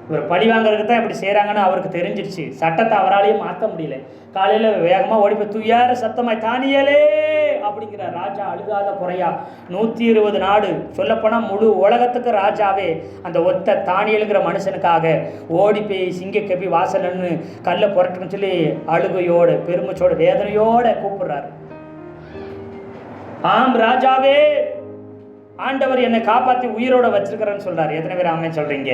இவர் பழி வாங்கிறதுக்கு தான் இப்படி செய்கிறாங்கன்னு அவருக்கு தெரிஞ்சிருச்சு. சட்டத்தை அவராலேயும் மாற்ற முடியல. காலையில் வேகமாக ஓடி போய் தூயார சத்தமாய் தானியேலே அப்படிங்கிற ராஜா அழுகாத குறையா 120 நாடு சொல்லப்போனால் முழு உலகத்துக்கு ராஜாவே அந்த ஒத்த தானியேலுங்கிற மனுஷனுக்காக ஓடி போய் சிங்கக்கவி வாசலன்னு கல்லை புரட்டுன்னு சொல்லி அழுகையோடு பெருமிச்சோடு வேதனையோடு கூப்பிடுறாரு. ஆம் ராஜாவே, ஆண்டவர் என்னை காப்பாற்றி உயிரோட வச்சிருக்கிறேன்னு சொல்றாரு. எத்தனை பேர் ஆமென் சொல்றீங்க?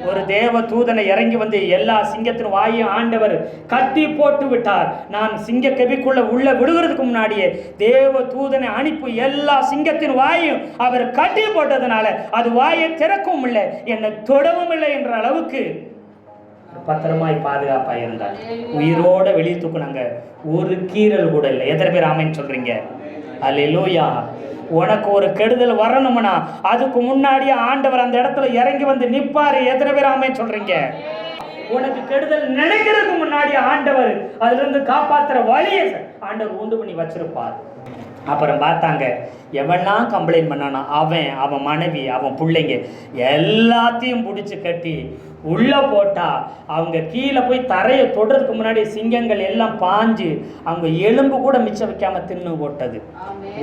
ஒரு தேவ தூதனை இறங்கி வந்து எல்லா சிங்கத்தின் வாயையும் ஆண்டவர் கட்டி போட்டு விட்டார். நான் சிங்க கவிக்குள்ள உள்ள விடுகிறதுக்கு முன்னாடியே தேவ தூதனை அனுப்பி எல்லா சிங்கத்தின் வாயையும் அவர் கட்டி போட்டதுனால அது வாயை திறக்கவும் இல்லை, என்னை தொடவும் இல்லை என்ற அளவுக்கு பத்திரமாய் பாதுகாப்பாக இருந்தார். உயிரோட வெளியே தூக்குனாங்க, ஒரு கீறல் கூட இல்லை. எத்தனை பேர் ஆமென் சொல்றீங்க? அல்லேலூயா. உனக்கு ஒரு கெடுதல் வரணும்னா அதுக்கு முன்னாடியே ஆண்டவர் அந்த இடத்துல இறங்கி வந்து நிற்பாரு. எத்தனை பேர் ஆமென் சொல்றீங்க? உனக்கு கெடுதல் நினைக்கிறதுக்கு முன்னாடி ஆண்டவர் அதுல இருந்து காப்பாத்துற வழியை ஆண்டவர் உண்டு பண்ணி வச்சிருப்பார். அப்புறம் பார்த்தாங்க, எவெல்லாம் கம்ப்ளைண்ட் பண்ணானா அவன் மனைவி அவன் பிள்ளைங்க எல்லாத்தையும் பிடிச்சி கட்டி உள்ளே போட்டா அவங்க கீழே போய் தரையை தொடுறதுக்கு முன்னாடி சிங்கங்கள் எல்லாம் பாஞ்சு அவங்க எலும்பு கூட மிச்சம் வைக்காம தின்னு போட்டது,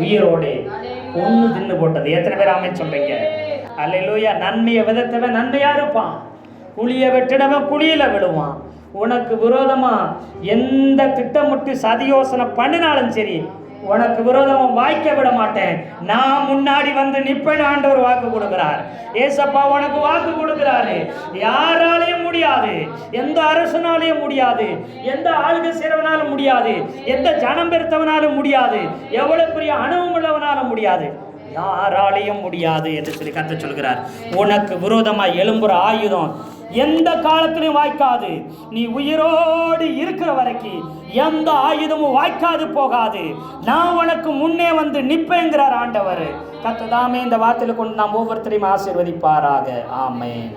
உயிரோட ஒன்று தின்னு போட்டது. எத்தனை பேர் ஆமென் சொல்றீங்க? அல்லேலூயா. நன்மையை விதைத்தவன் நன்மையா இருப்பான், குழியை வெட்டினவன் குழியில விழுவான். உனக்கு விரோதமா எந்த திட்டமிட்டு சதியோசனை பண்ணினாலும் சரி, உனக்கு விரோதம் வாய்க்க விட மாட்டேன், நான் முன்னாடி வந்து நிப்பேன். ஆண்டவர் வாக்கு கொடுக்கிறார். ஏசப்பா உனக்கு வாக்கு கொடுக்கிறாரு. யாராலையும் முடியாது, எந்த அரசனாலையும் முடியாது, எந்த ஆளுகை செய்றவனாலும் முடியாது, எந்த ஜனம் பெருத்தவனாலும் முடியாது, எவ்வளவு பெரிய அனுபவம் உள்ளவனாலும் முடியாது, யாராலையும் முடியாது என்று சொல்லி கர்த்தர் சொல்கிறார். உனக்கு விரோதமாக எழும்புற ஆயுதம் எந்த காலத்திலும் வாய்க்காது. நீ உயிரோடு இருக்கிற வரைக்கும் எந்த ஆயுதமும் வாய்க்காது போகாது. நான் உனக்கு முன்னே வந்து நிற்பேங்கிறார் ஆண்டவர். கர்த்தர் தாமே இந்த வார்த்தையில கொண்டு நாம் ஒவ்வொருத்தரையும் ஆசீர்வதிப்பாராக. ஆமென்.